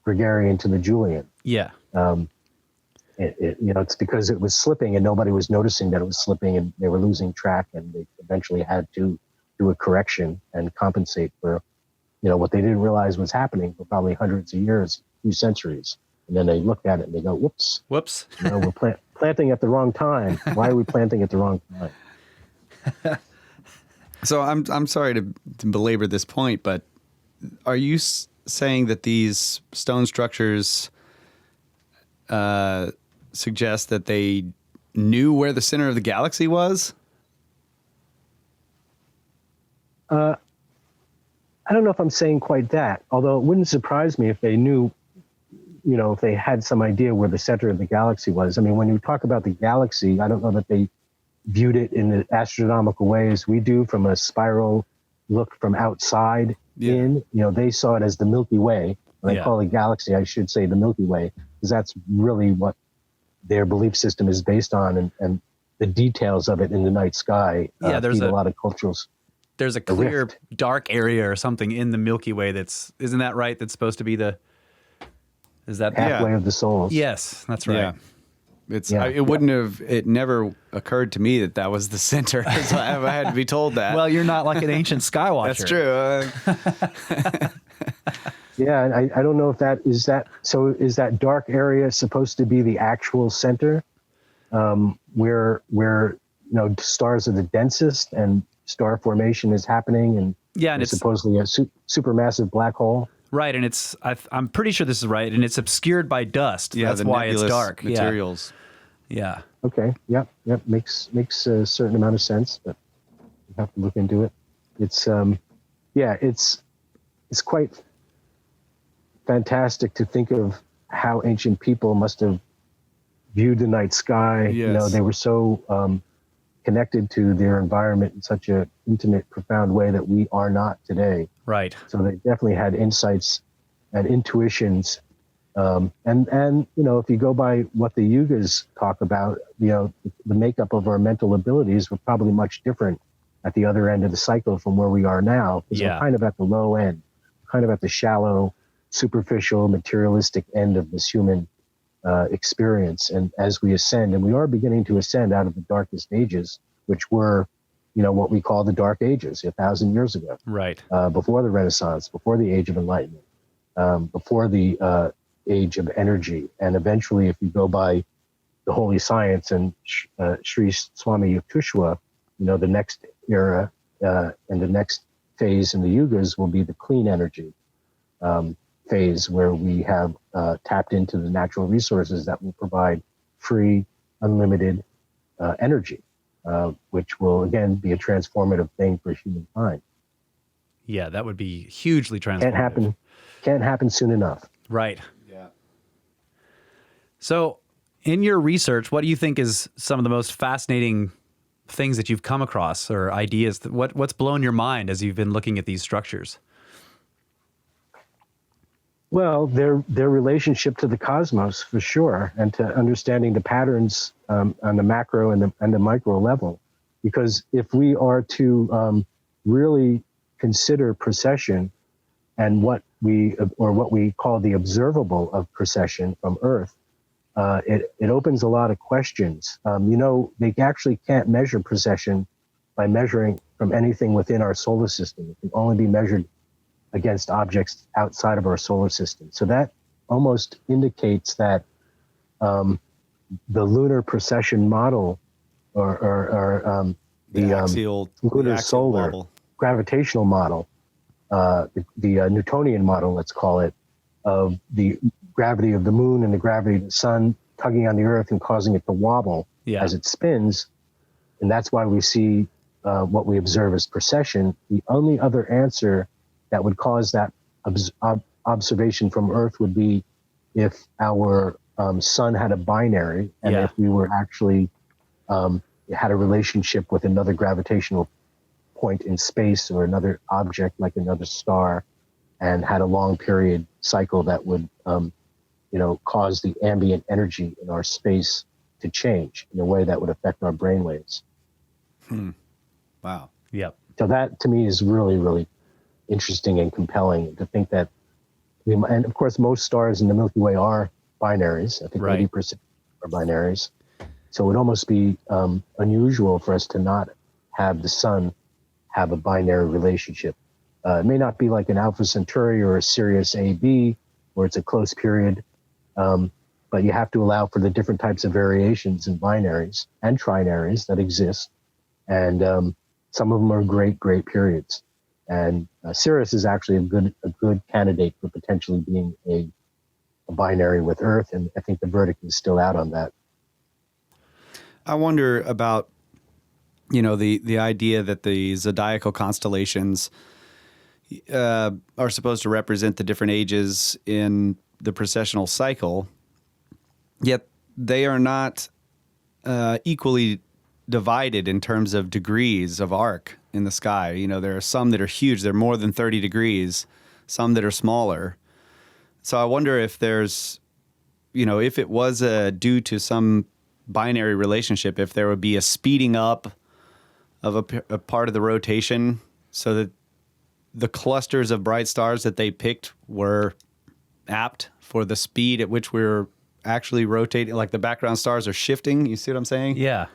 Gregorian to the Julian. Yeah. It's because it was slipping and nobody was noticing that it was slipping and they were losing track, and they eventually had to do a correction and compensate for, what they didn't realize was happening for probably hundreds of years, few centuries. And then they look at it and they go, whoops, we're planting at the wrong time. Why are we planting at the wrong time? So I'm sorry to belabor this point, but are you saying that these stone structures suggest that they knew where the center of the galaxy was? I don't know if I'm saying quite that, although it wouldn't surprise me if they knew, if they had some idea where the center of the galaxy was. I mean, when you talk about the galaxy, I don't know that they viewed it in the astronomical way as we do, from a spiral look from outside in. They saw it as the Milky Way. When I call it galaxy, I should say the Milky Way, because that's really what their belief system is based on, and the details of it in the night sky. There's a lot of cultures. There's a clear dark area or something in the Milky Way isn't that right? That's supposed to be is that halfway of the souls? Yes, that's right. Yeah. It never occurred to me that was the center. So I had to be told that. Well, you're not like an ancient skywatcher. That's true. Yeah, and I don't know if that is that. So is that dark area supposed to be the actual center, where stars are the densest and star formation is happening, and it's supposedly a supermassive black hole. Right, and I'm pretty sure this is right, and it's obscured by dust. Yeah, that's why it's dark. Materials. Yeah. Okay. Yep. Makes a certain amount of sense, but you have to look into it. It's it's quite fantastic to think of how ancient people must have viewed the night sky. Yes. They were so connected to their environment in such an intimate, profound way that we are not today. Right. So they definitely had insights and intuitions. And if you go by what the yugas talk about, the makeup of our mental abilities were probably much different at the other end of the cycle from where we are now. Because we're kind of at the low end, kind of at the shallow, superficial, materialistic end of this human experience. And as we ascend, and we are beginning to ascend out of the darkest ages, which were, what we call the Dark Ages 1,000 years ago. Right. Before the Renaissance, before the Age of Enlightenment, before the Age of Energy. And eventually, if you go by the holy science and Sri Swami Yukteswar, the next era and the next phase in the yugas will be the clean energy phase, where we have tapped into the natural resources that will provide free, unlimited energy, which will, again, be a transformative thing for humankind. Yeah, that would be hugely transformative. Can't happen soon enough. Right. Yeah. So, in your research, what do you think is some of the most fascinating things that you've come across, or ideas? What's blown your mind as you've been looking at these structures? Well, their relationship to the cosmos, for sure, and to understanding the patterns on the macro and the micro level. Because if we are to really consider precession and what we call the observable of precession from Earth, it opens a lot of questions. They actually can't measure precession by measuring from anything within our solar system. It can only be measured against objects outside of our solar system. So that almost indicates that the lunar precession model, or the lunar solar model, gravitational model, the Newtonian model, let's call it, of the gravity of the moon and the gravity of the sun tugging on the Earth and causing it to wobble as it spins, And that's why we see what we observe as precession. The only other answer that would cause that observation from Earth would be if our sun had a binary, and if we were actually had a relationship with another gravitational point in space or another object like another star, and had a long period cycle that would cause the ambient energy in our space to change in a way that would affect our brainwaves. Wow. Yep. So that to me is really, really interesting and compelling to think that and of course most stars in the Milky Way are binaries. I think 80% are binaries. So it would almost be unusual for us to not have the sun have a binary relationship. It may not be like an Alpha Centauri or a Sirius AB, where it's a close period, but you have to allow for the different types of variations in binaries and trinaries that exist. And some of them are great periods. And Sirius is actually a good candidate for potentially being a binary with Earth, and I think the verdict is still out on that. I wonder about, the idea that the zodiacal constellations are supposed to represent the different ages in the precessional cycle, yet they are not equally divided in terms of degrees of arc in the sky. There are some that are huge. They're more than 30 degrees, some that are smaller. So I wonder if there's, if it was due to some binary relationship, if there would be a speeding up of a part of the rotation so that the clusters of bright stars that they picked were apt for the speed at which we're actually rotating, like the background stars are shifting. You see what I'm saying? Yeah.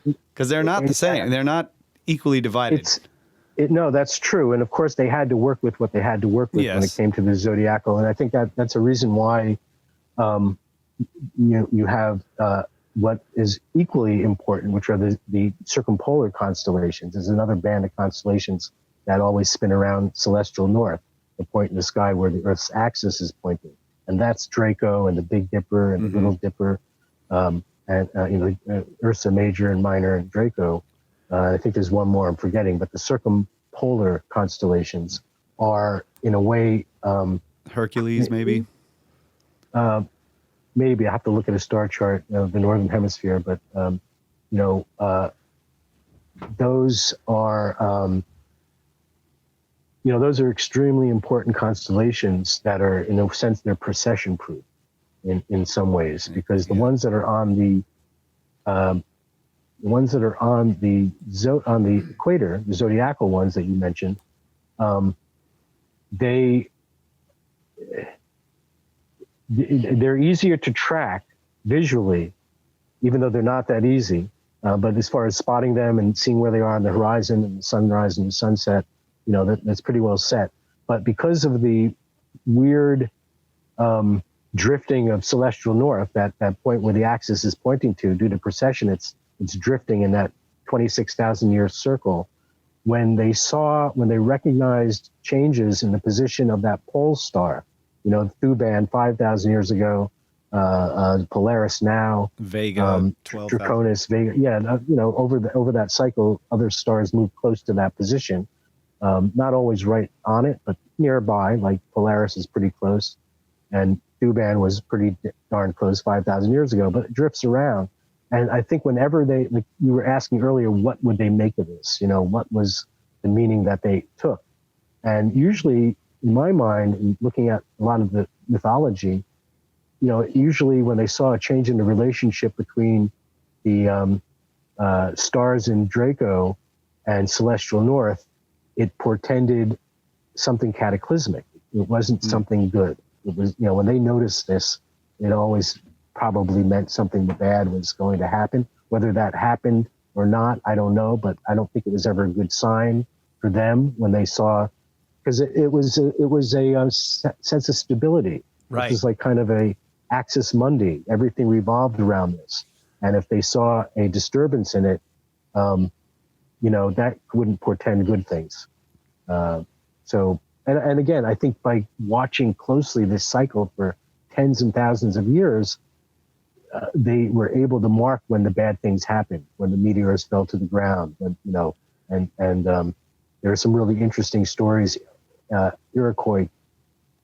Because they're not the same. They're not equally divided. No, that's true. And of course, they had to work with what they had to work with when it came to the zodiacal. And I think that's a reason why you have what is equally important, which are the circumpolar constellations. There's another band of constellations that always spin around celestial north, the point in the sky where the Earth's axis is pointing. And that's Draco and the Big Dipper and the Little Dipper. Ursa Major and Minor and Draco. I think there's one more I'm forgetting, but the circumpolar constellations are, in a way, Hercules, maybe. Maybe I have to look at a star chart of the northern hemisphere, but those are those are extremely important constellations that are, in a sense, they're precession proof in some ways, because the ones that are on the equator, the zodiacal ones that you mentioned, they're easier to track visually, even though they're not that easy. But as far as spotting them and seeing where they are on the horizon and the sunrise and the sunset, that's pretty well set. But because of the weird drifting of celestial north, that point where the axis is pointing to, due to precession, it's drifting in that 26,000 year circle. When they recognized changes in the position of that pole star, Thuban 5,000 years ago, Polaris now, Vega, 12, Draconis, Vega. Over that cycle, other stars move close to that position. Not always right on it, but nearby. Like Polaris is pretty close, and Thuban was pretty darn close 5,000 years ago. But it drifts around, and I think whenever you were asking earlier, what would they make of this? What was the meaning that they took? And usually, in my mind, in looking at a lot of the mythology, usually when they saw a change in the relationship between the stars in Draco and celestial north, it portended something cataclysmic. It wasn't something good. It was, when they noticed this, it always probably meant something bad was going to happen. Whether that happened or not, I don't know, but I don't think it was ever a good sign for them when they saw, because it was a sense of stability. Right. It was like kind of a axis mundi. Everything revolved around this. And if they saw a disturbance in it, that wouldn't portend good things. And again, I think by watching closely this cycle for tens and thousands of years, they were able to mark when the bad things happened, when the meteors fell to the ground, and there are some really interesting stories, Iroquois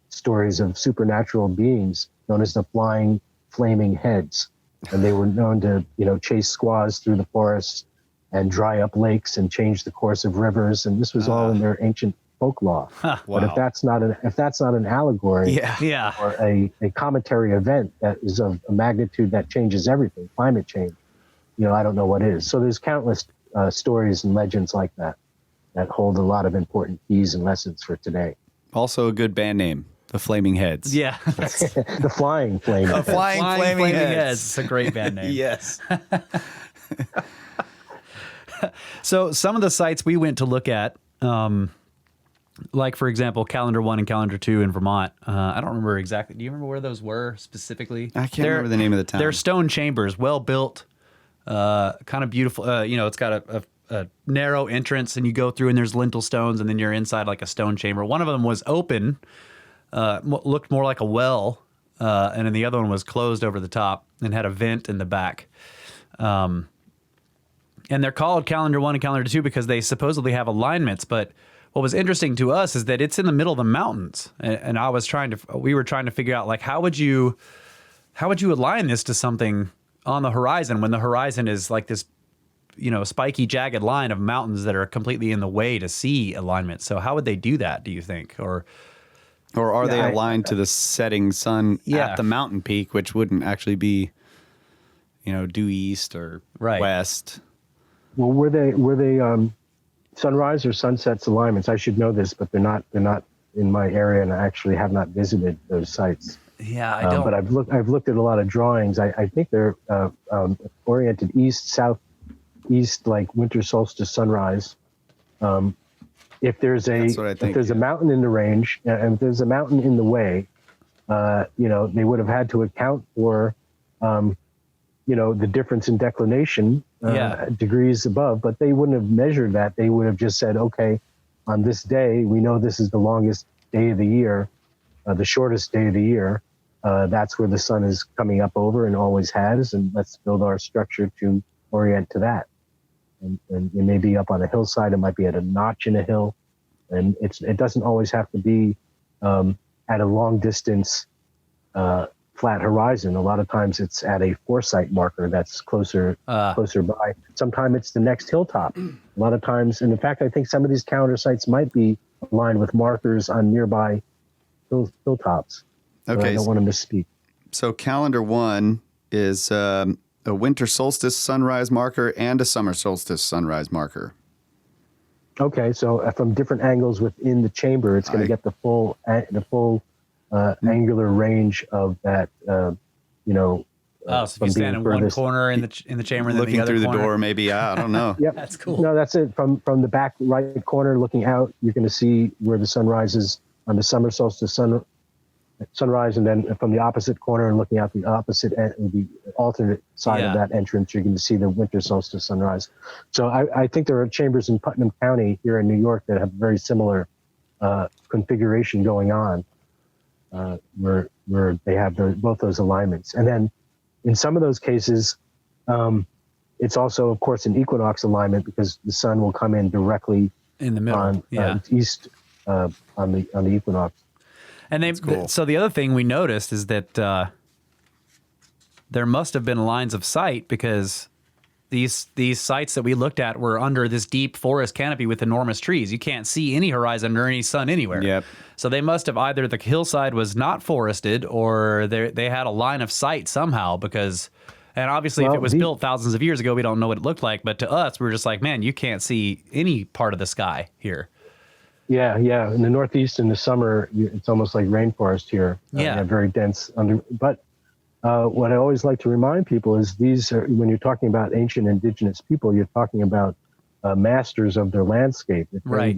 stories of supernatural beings known as the flying flaming heads. And they were known to, chase squaws through the forests and dry up lakes and change the course of rivers. And this was all in their ancient folklore. Wow. But if that's not an allegory or a cometary event that is of a magnitude that changes everything, climate change, I don't know what is. So there's countless stories and legends like that hold a lot of important keys and lessons for today. Also a good band name, the Flaming Heads. Yeah. The Flying Flaming Heads. Flaming Heads. It's a great band name. Yes. So some of the sites we went to look at, like, for example, Calendar 1 and Calendar 2 in Vermont. I don't remember exactly. Do you remember where those were specifically? I can't remember the name of the town. They're stone chambers, well built, kind of beautiful. It's got a narrow entrance, and you go through, and there's lintel stones, and then you're inside like a stone chamber. One of them was open, looked more like a well, and then the other one was closed over the top and had a vent in the back. And they're called Calendar 1 and Calendar 2 because they supposedly have alignments. But what was interesting to us is that it's in the middle of the mountains. And we were trying to figure out, like, how would you align this to something on the horizon when the horizon is like this, spiky, jagged line of mountains that are completely in the way to see alignment? So how would they do that, do you think? Or are they aligned to the setting sun at the mountain peak, which wouldn't actually be, due east or west? Well, were they sunrise or sunsets alignments? I should know this, but they're not in my area, and I actually have not visited those sites. Yeah, I don't. But I've looked at a lot of drawings. I think they're oriented east, southeast, like winter solstice sunrise. If there's a mountain in the range, and if there's a mountain in the way, they would have had to account for, the difference in declination degrees above, but they wouldn't have measured that. They would have just said, okay, on this day, we know this is the longest day of the year, the shortest day of the year. That's where the sun is coming up over and always has, and let's build our structure to orient to that. And it may be up on a hillside, it might be at a notch in a hill, and it doesn't always have to be at a long distance flat horizon. A lot of times it's at a foresight marker that's closer by. Sometimes it's the next hilltop. A lot of times, and in fact, I think some of these calendar sites might be aligned with markers on nearby hilltops. Okay, I don't want to misspeak. So Calendar 1 is a winter solstice sunrise marker and a summer solstice sunrise marker. Okay, so from different angles within the chamber, it's going to get the full angular range of that. So if you stand in one corner in the chamber, and then looking the other through corner. the door, maybe I don't know. Yep, that's cool. No, that's it. From the back right corner, looking out, you're going to see where the sun rises on the summer solstice sunrise, and then from the opposite corner and looking out the opposite the alternate side of that entrance, you're going to see the winter solstice sunrise. So I think there are chambers in Putnam County here in New York that have very similar configuration going on, where they have both those alignments. And then in some of those cases, it's also, of course, an equinox alignment because the sun will come in directly in the middle, east on the equinox. And so the other thing we noticed is that there must have been lines of sight because these sites that we looked at were under this deep forest canopy with enormous trees. You can't see any horizon or any sun anywhere. Yep. So they must have either the hillside was not forested or they had a line of sight somehow because, and obviously if it was built thousands of years ago, we don't know what it looked like. But to us, we're just like, man, you can't see any part of the sky here. Yeah. In the Northeast in the summer, it's almost like rainforest here. Very dense But what I always like to remind people is these are, when you're talking about ancient indigenous people, you're talking about masters of their landscape. Right.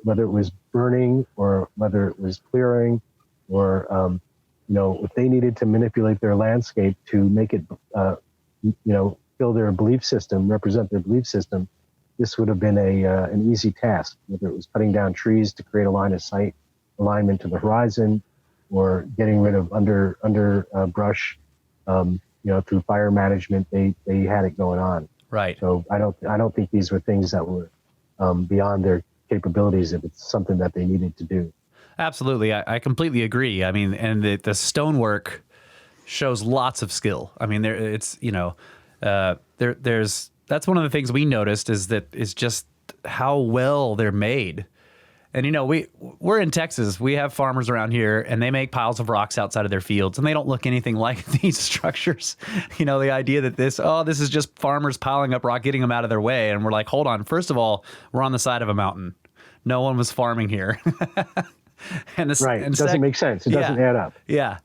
Whether it was burning or whether it was clearing, or if they needed to manipulate their landscape to make it, fill their belief system, represent their belief system. This would have been an easy task, whether it was cutting down trees to create a line of sight, alignment to the horizon, or getting rid of under brush, through fire management, they had it going on. Right. So I don't think these were things that were beyond their capabilities if it's something that they needed to do. Absolutely. I completely agree. I mean, and the stonework shows lots of skill. I mean, that's one of the things we noticed is just how well they're made. And, we're in Texas. We have farmers around here, and they make piles of rocks outside of their fields, and they don't look anything like these structures. The idea that this is just farmers piling up rock, getting them out of their way. And we're like, hold on. First of all, we're on the side of a mountain. No one was farming here. Right. It doesn't make sense. It doesn't add up. Yeah.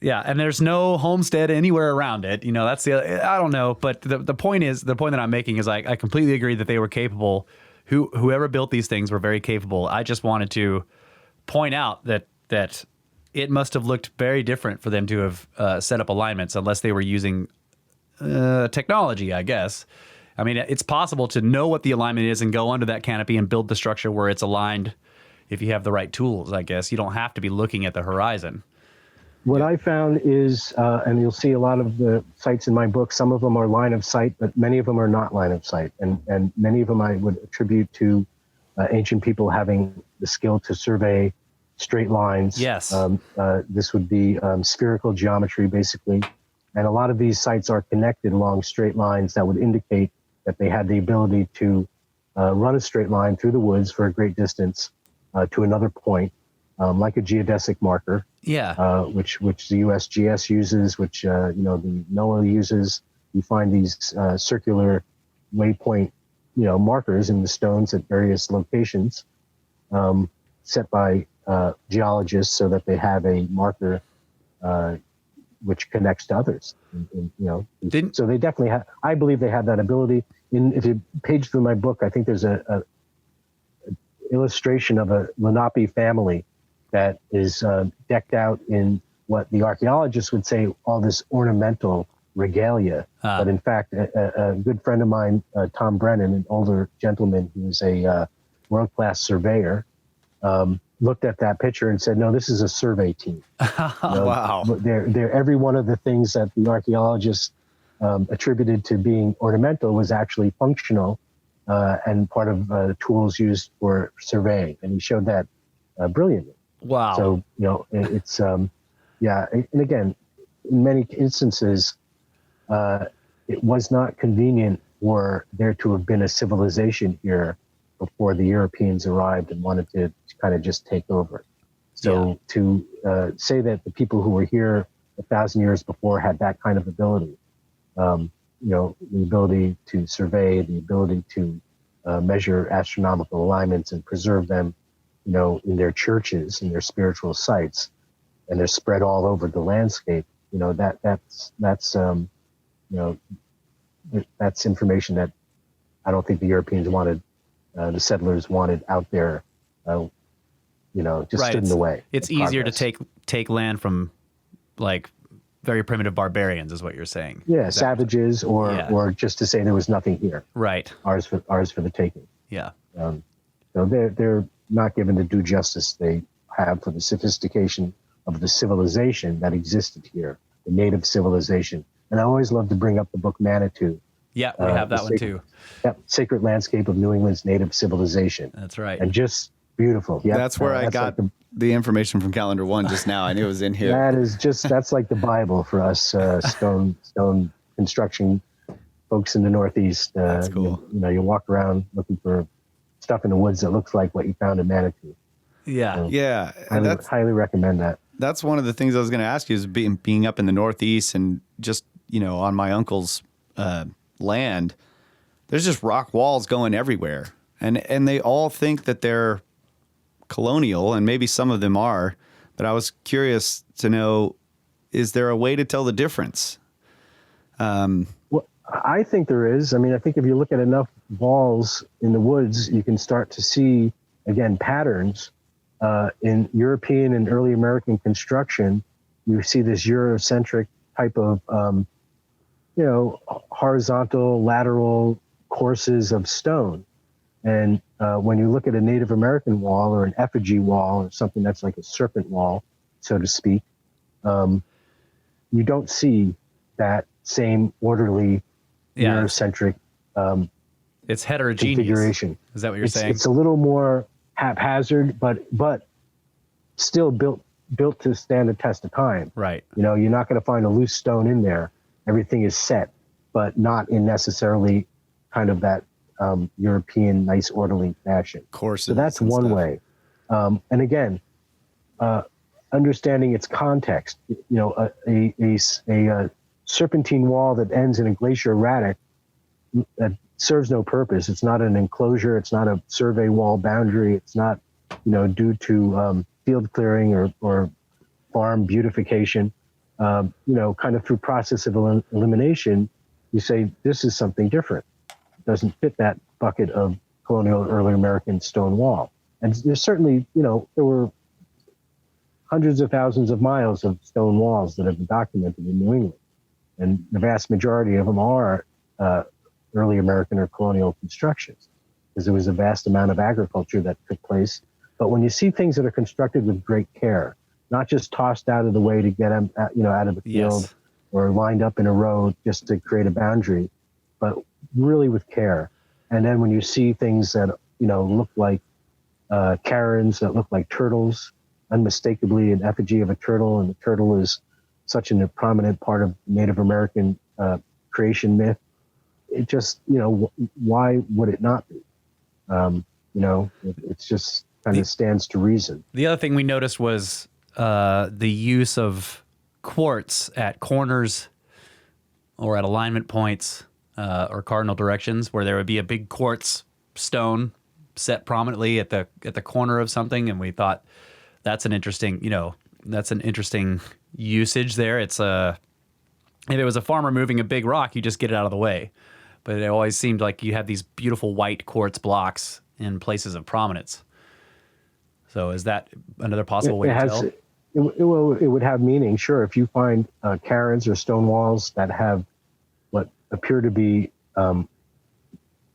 Yeah. And there's no homestead anywhere around it. That's I don't know. But the point that I'm making is I completely agree that they were capable. Whoever built these things were very capable. I just wanted to point out that it must have looked very different for them to have set up alignments unless they were using technology, I guess. I mean, it's possible to know what the alignment is and go under that canopy and build the structure where it's aligned if you have the right tools, I guess. You don't have to be looking at the horizon. What I found is, and you'll see a lot of the sites in my book, some of them are line of sight, but many of them are not line of sight. And many of them I would attribute to ancient people having the skill to survey straight lines. Yes. This would be spherical geometry, basically. And a lot of these sites are connected along straight lines that would indicate that they had the ability to run a straight line through the woods for a great distance to another point, like a geodesic marker. Yeah. Which the USGS uses, which the NOAA uses. You find these circular waypoint, markers in the stones at various locations, set by geologists so that they have a marker which connects to others. So they definitely have. I believe they have that ability. If you page through my book, I think there's a illustration of a Lenape family that is decked out in what the archaeologists would say all this ornamental regalia. But in fact, a good friend of mine, Tom Brennan, an older gentleman who was a world-class surveyor, looked at that picture and said, no, this is a survey team. Wow. They're every one of the things that the archaeologists attributed to being ornamental was actually functional and part of the tools used for surveying. And he showed that brilliantly. Wow. So, it's, and again, in many instances, it was not convenient for there to have been a civilization here before the Europeans arrived and wanted to kind of just take over. So to say that the people who were here 1,000 years before had that kind of ability, the ability to survey, the ability to measure astronomical alignments and preserve them, in their churches, in their spiritual sites, and they're spread all over the landscape. That's information that I don't think the Europeans wanted, the settlers wanted out there. Just right. stood in the way. It's easier to take land from like very primitive barbarians, is what you're saying. Yeah, savages, or just to say there was nothing here. Right. Ours for the taking. Yeah. So they're not given the due justice they have for the sophistication of the civilization that existed here, the native civilization. And I always love to bring up the book Manitou. Yeah, we have that one too. Yep, Sacred Landscape of New England's Native Civilization. That's right. And just beautiful. Yep. That's where I got the information from Calendar 1 just now. I knew it was in here. That's like the Bible for us stone construction folks in the Northeast. That's cool. You walk around looking for stuff in the woods that looks like what you found in Manitou. Yeah. So Yeah. highly recommend that. That's one of the things I was going to ask you is being up in the Northeast and just, on my uncle's land, there's just rock walls going everywhere. And they all think that they're colonial, and maybe some of them are, but I was curious to know, is there a way to tell the difference? Well, I think there is. I mean, I think if you look at enough walls in the woods, you can start to see, again, patterns. In European and early American construction, you see this Eurocentric type of, horizontal, lateral courses of stone. And when you look at a Native American wall or an effigy wall or something that's like a serpent wall, so to speak, you don't see that same orderly, Eurocentric it's heterogeneous configuration. Is that what you're saying? It's a little more haphazard, but still built to stand the test of time. Right. You know, you're not going to find a loose stone in there. Everything is set, but not in necessarily kind of that European nice orderly fashion. Courses. So that's one way. And again, understanding its context. You know, a serpentine wall that ends in a glacier erratic that serves no purpose. It's not an enclosure. It's not a survey wall boundary. It's not, you know, due to field clearing or farm beautification. You know, kind of through process of elimination, you say this is something different. It doesn't fit that bucket of colonial early American stone wall. And there's certainly, you know, there were hundreds of thousands of miles of stone walls that have been documented in New England. And the vast majority of them are early American or colonial constructions, because there was a vast amount of agriculture that took place. But when you see things that are constructed with great care, not just tossed out of the way to get them, you know, out of the field or lined up in a row just to create a boundary, but really with care. And then when you see things that, you know, look like cairns, that look like turtles, unmistakably an effigy of a turtle, and the turtle is such a prominent part of Native American creation myth. It just, you know, why would it not be? You know, it's just kind of stands to reason. The other thing we noticed was the use of quartz at corners or at alignment points or cardinal directions, where there would be a big quartz stone set prominently at the corner of something, and we thought that's an interesting, you know, that's an interesting usage there. It's if it was a farmer moving a big rock, you just get it out of the way. But it always seemed like you have these beautiful white quartz blocks in places of prominence. So is that another possible way to tell? It would have meaning, sure. If you find cairns or stone walls that have what appear to be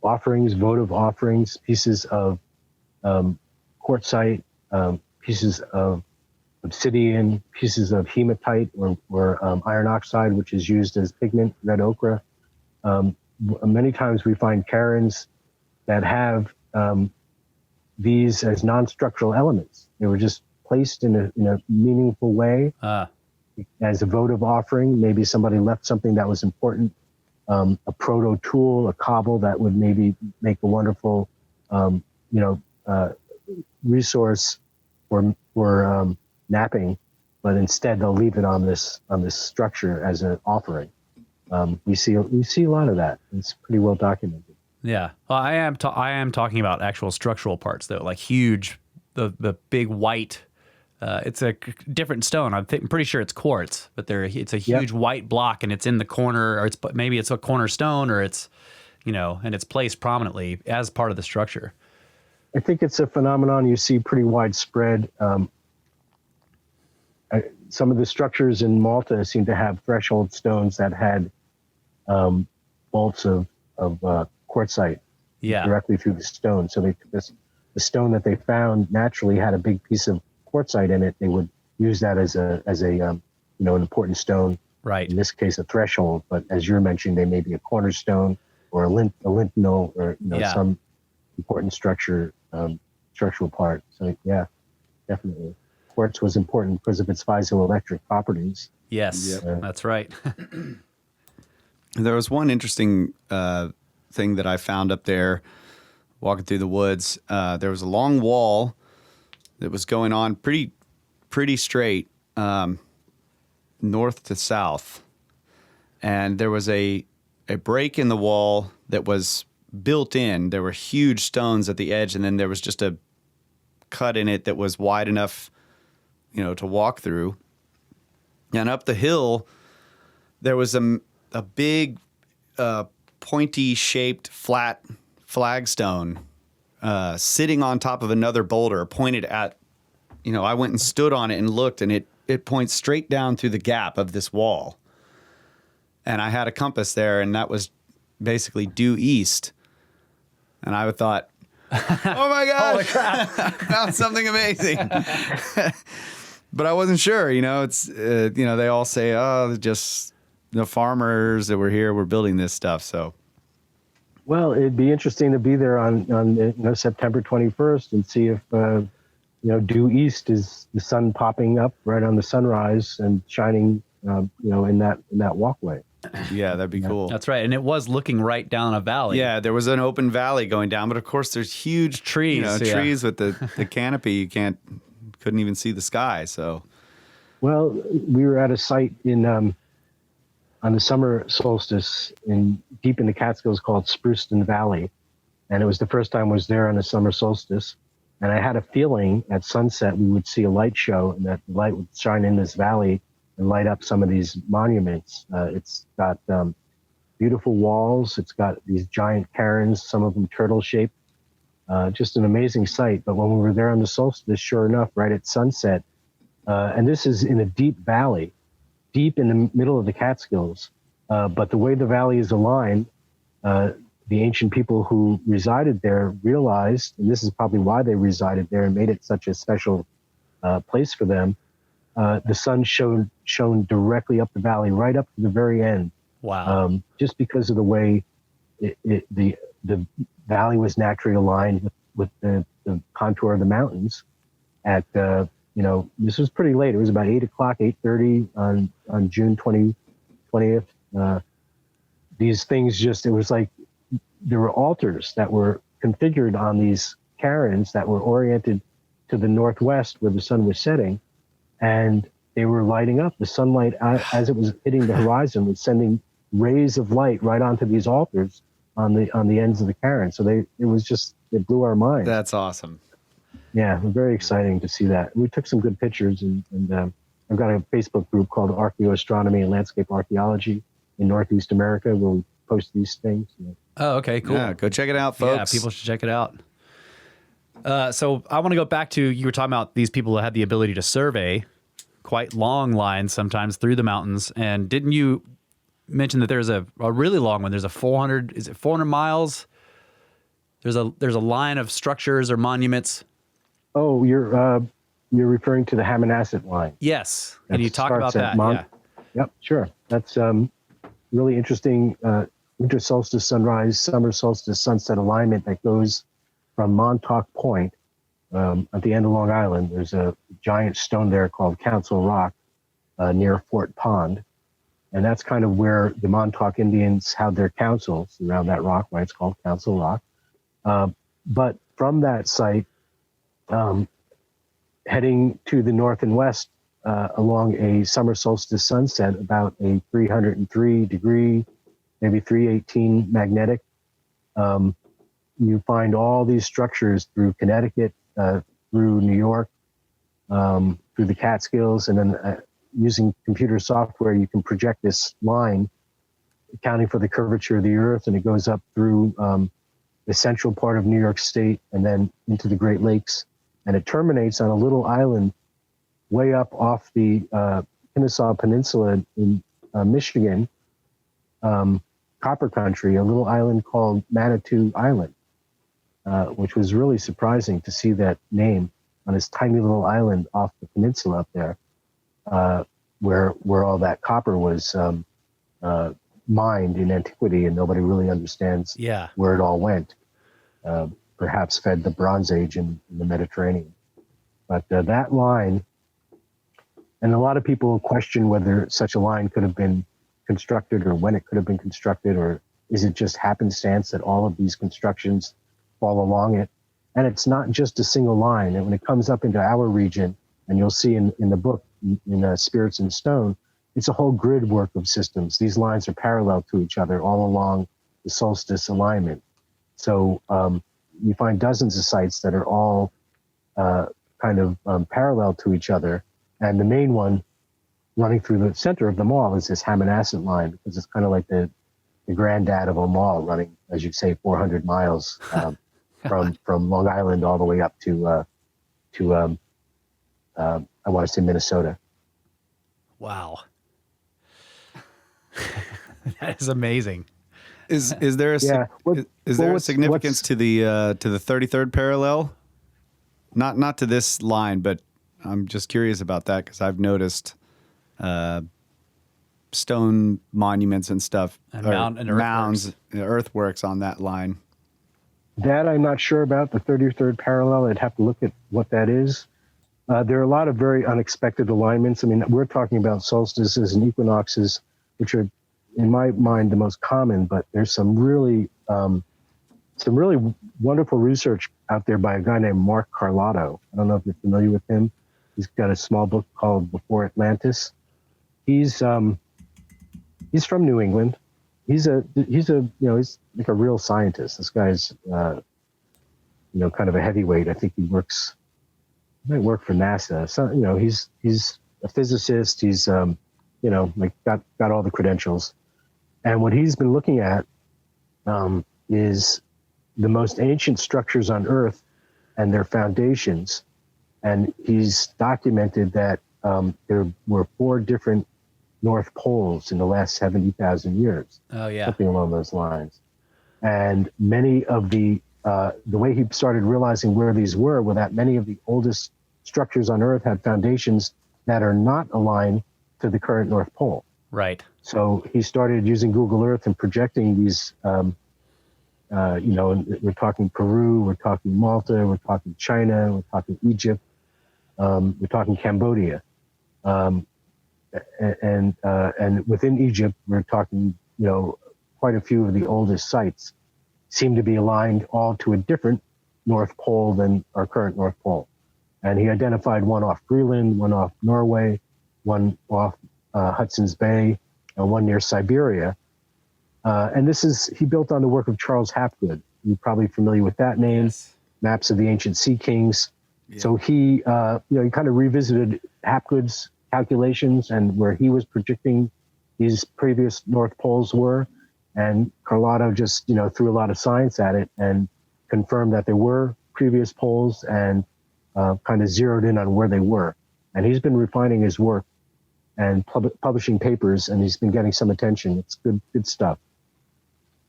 offerings, votive offerings, pieces of quartzite, pieces of obsidian, pieces of hematite or iron oxide, which is used as pigment, red ochre. Many times we find cairns that have these as non-structural elements. They were just placed in a meaningful way as a votive offering. Maybe somebody left something that was important, a proto tool, a cobble that would maybe make a wonderful, resource for napping, but instead they'll leave it on this structure as an offering. We see a lot of that. It's pretty well documented. Yeah, well, I am talking about actual structural parts though, like huge, the big white. It's a different stone. I'm pretty sure it's quartz, but it's a huge white block, and it's in the corner, or maybe it's a cornerstone, or it's, you know, and it's placed prominently as part of the structure. I think it's a phenomenon you see pretty widespread. Some of the structures in Malta seem to have threshold stones that had bolts of quartzite directly through the stone. So the stone that they found naturally had a big piece of quartzite in it. They would use that as a an important stone. Right. In this case, a threshold. But as you're mentioning, they may be a cornerstone or a lintel or some important structural part. So yeah, definitely. Quartz was important because of its piezoelectric properties. Yes, that's right. There was one interesting thing that I found up there walking through the woods. There was a long wall that was going on pretty straight north to south. And there was a break in the wall that was built in. There were huge stones at the edge, and then there was just a cut in it that was wide enough, to walk through. And up the hill, there was a big pointy shaped flat flagstone sitting on top of another boulder pointed at, I went and stood on it and looked, and it points straight down through the gap of this wall. And I had a compass there, and that was basically due east. And I thought, oh my God, holy crap, found something amazing. But I wasn't sure, it's, they all say, oh, just the farmers that were here were building this stuff. So, well, it'd be interesting to be there on September 21st and see if due east is the sun popping up right on the sunrise and shining in that walkway. yeah, that'd be cool. That's right. And it was looking right down a valley. Yeah, there was an open valley going down, but of course there's huge trees, trees with the canopy. You couldn't even see the sky. So, well, we were at a site on the summer solstice deep in the Catskills called Spruceton Valley. And it was the first time I was there on the summer solstice. And I had a feeling at sunset we would see a light show and that the light would shine in this valley and light up some of these monuments. It's got beautiful walls. It's got these giant cairns, some of them turtle-shaped. Just an amazing sight. But when we were there on the solstice, sure enough, right at sunset, and this is in a deep valley, deep in the middle of the Catskills. But the way the valley is aligned, the ancient people who resided there realized, and this is probably why they resided there and made it such a special place for them, the sun shone directly up the valley, right up to the very end. Wow. Just because of the way the valley was naturally aligned with the contour of the mountains at, this was pretty late. It was about 8 o'clock, 8:30 on June 20th. These things it was like there were altars that were configured on these cairns that were oriented to the northwest where the sun was setting, and they were lighting up. The sunlight, as it was hitting the horizon, was sending rays of light right onto these altars on the ends of the cairn. So it blew our minds. That's awesome. Yeah, very exciting to see that. We took some good pictures, and I've got a Facebook group called Archaeoastronomy and Landscape Archaeology in Northeast America where we post these things. Oh, okay, cool. Yeah, go check it out, folks. Yeah, people should check it out. So I want to go back to, you were talking about these people that had the ability to survey quite long lines sometimes through the mountains. And didn't you mention that there's a really long one? There's a 400 miles? There's a line of structures or monuments. Oh, you're referring to the Hammonasset line. Yes. Can you talk about that? Yeah. Yep, sure. That's really interesting winter solstice sunrise, summer solstice sunset alignment that goes from Montauk Point at the end of Long Island. There's a giant stone there called Council Rock near Fort Pond. And that's kind of where the Montauk Indians had their councils around that rock, why it's called Council Rock. But from that site, heading to the north and west along a summer solstice sunset, about a 303 degree, maybe 318 magnetic, you find all these structures through Connecticut, through New York, through the Catskills, and then using computer software, you can project this line, accounting for the curvature of the Earth, and it goes up through the central part of New York State and then into the Great Lakes, and it terminates on a little island way up off the Kennesaw Peninsula in Michigan, Copper Country, a little island called Manitou Island, which was really surprising to see that name on this tiny little island off the peninsula up there, where all that copper was mined in antiquity, and nobody really understands where it all went. Perhaps fed the Bronze Age in the Mediterranean. But that line, and a lot of people question whether such a line could have been constructed or when it could have been constructed, or is it just happenstance that all of these constructions fall along it? And it's not just a single line. And when it comes up into our region, and you'll see in the book, in Spirits in Stone, it's a whole grid work of systems. These lines are parallel to each other all along the solstice alignment. So you find dozens of sites that are all kind of parallel to each other. And the main one running through the center of them all is this Hammonasset line, because it's kind of like the granddad of them all, running, as you say, 400 miles from Long Island all the way up to I want to say Minnesota. Wow. That is amazing. Is there a significance to the 33rd parallel? Not to this line, but I'm just curious about that because I've noticed stone monuments and stuff, And mounds, earthworks on that line. That I'm not sure about. The 33rd parallel, I'd have to look at what that is. There are a lot of very unexpected alignments. I mean, we're talking about solstices and equinoxes, which are, in my mind, the most common. But there's some really wonderful research out there by a guy named Mark Carlotto. I don't know if you're familiar with him. He's got a small book called Before Atlantis. He's from New England. He's like a real scientist. This guy's kind of a heavyweight. I think he might work for NASA. So he's a physicist. He's got all the credentials. And what he's been looking at is the most ancient structures on Earth and their foundations. And he's documented that there were 4 different North Poles in the last 70,000 years. Oh, yeah. Something along those lines. And many of the way he started realizing where these were that many of the oldest structures on Earth had foundations that are not aligned to the current North Pole. Right. So he started using Google Earth and projecting these, we're talking Peru, we're talking Malta, we're talking China, we're talking Egypt, we're talking Cambodia. And within Egypt, we're talking, quite a few of the oldest sites seem to be aligned all to a different North Pole than our current North Pole. And he identified one off Greenland, one off Norway, one off Hudson's Bay, and one near Siberia. And he built on the work of Charles Hapgood. You're probably familiar with that name. Yes. Maps of the Ancient Sea Kings. Yeah. So he kind of revisited Hapgood's calculations and where he was predicting these previous North Poles were. And Carlotto just, threw a lot of science at it and confirmed that there were previous poles and kind of zeroed in on where they were. And he's been refining his work and publishing papers, and he's been getting some attention. It's good stuff.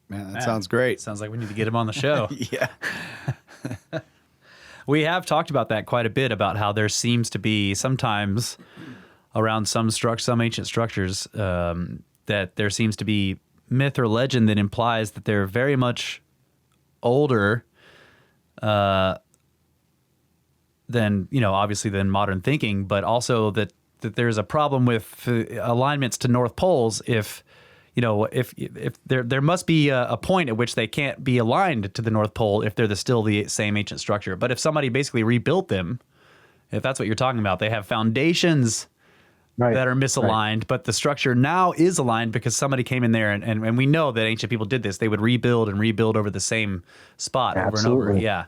Man, that sounds great. Sounds like we need to get him on the show. Yeah. We have talked about that quite a bit, about how there seems to be sometimes around some ancient structures that there seems to be myth or legend that implies that they're very much older than, obviously than modern thinking, but also that there's a problem with alignments to North Poles if there must be a point at which they can't be aligned to the North Pole if they're still the same ancient structure. But if somebody basically rebuilt them, if that's what you're talking about, they have foundations that are misaligned, but the structure now is aligned because somebody came in there and we know that ancient people did this. They would rebuild over the same spot over and over. Yeah,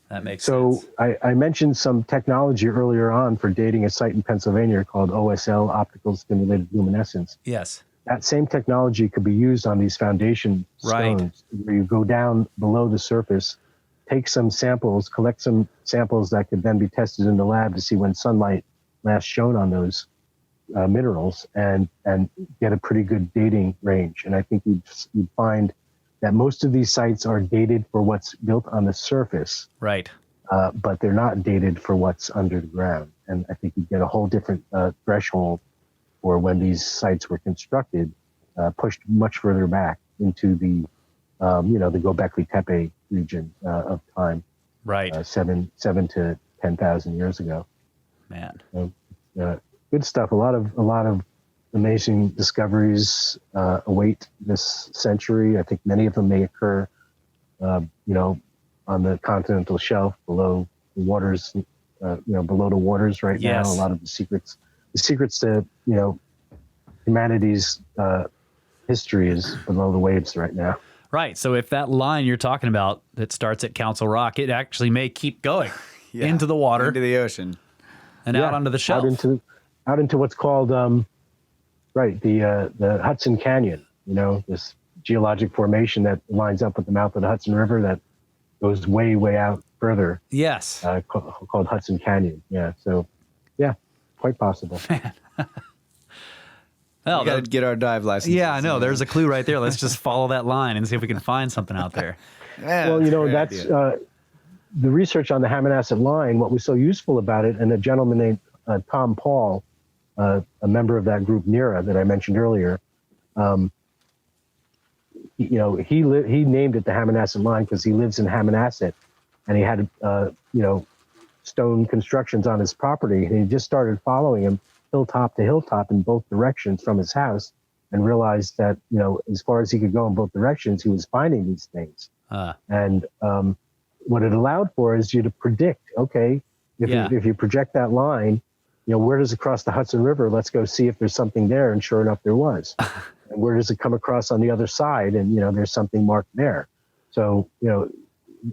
that makes sense. So I mentioned some technology earlier on for dating a site in Pennsylvania called OSL, optical stimulated luminescence. Yes. That same technology could be used on these foundation stones, where you go down below the surface, take some samples, collect some samples that could then be tested in the lab to see when sunlight last shone on those minerals, and get a pretty good dating range. And I think you'd find that most of these sites are dated for what's built on the surface, right? But they're not dated for what's under the ground. And I think you get a whole different threshold for when these sites were constructed, pushed much further back into the Göbekli Tepe region of time, right? 7 to 10,000 years ago. Man, good stuff. A lot of amazing discoveries await this century. I think many of them may occur, on the continental shelf below the waters, below the waters right now. A lot of the secrets to humanity's history is below the waves right now. Right. So if that line you're talking about that starts at Council Rock, it actually may keep going into the water, into the ocean, and out onto the shelf, out into what's called the Hudson Canyon. This geologic formation that lines up with the mouth of the Hudson River that goes way out further. Yes. Called Hudson Canyon. Yeah. So, quite possible. Well, we got to get our dive license. Yeah, I know. There's a clue right there. Let's just follow that line and see if we can find something out there. Well, that's the research on the Hammonasset Line. What was so useful about it, and a gentleman named Tom Paul a member of that group, Nira, that I mentioned earlier. He named it the Hammonasset Line because he lives in Hammonasset, and he had stone constructions on his property, and he just started following him hilltop to hilltop in both directions from his house, and realized that as far as he could go in both directions, he was finding these things. And what it allowed for is you to predict, okay, if you project that line, where does it cross the Hudson River? Let's go see if there's something there. And sure enough, there was. And where does it come across on the other side? And, there's something marked there. So,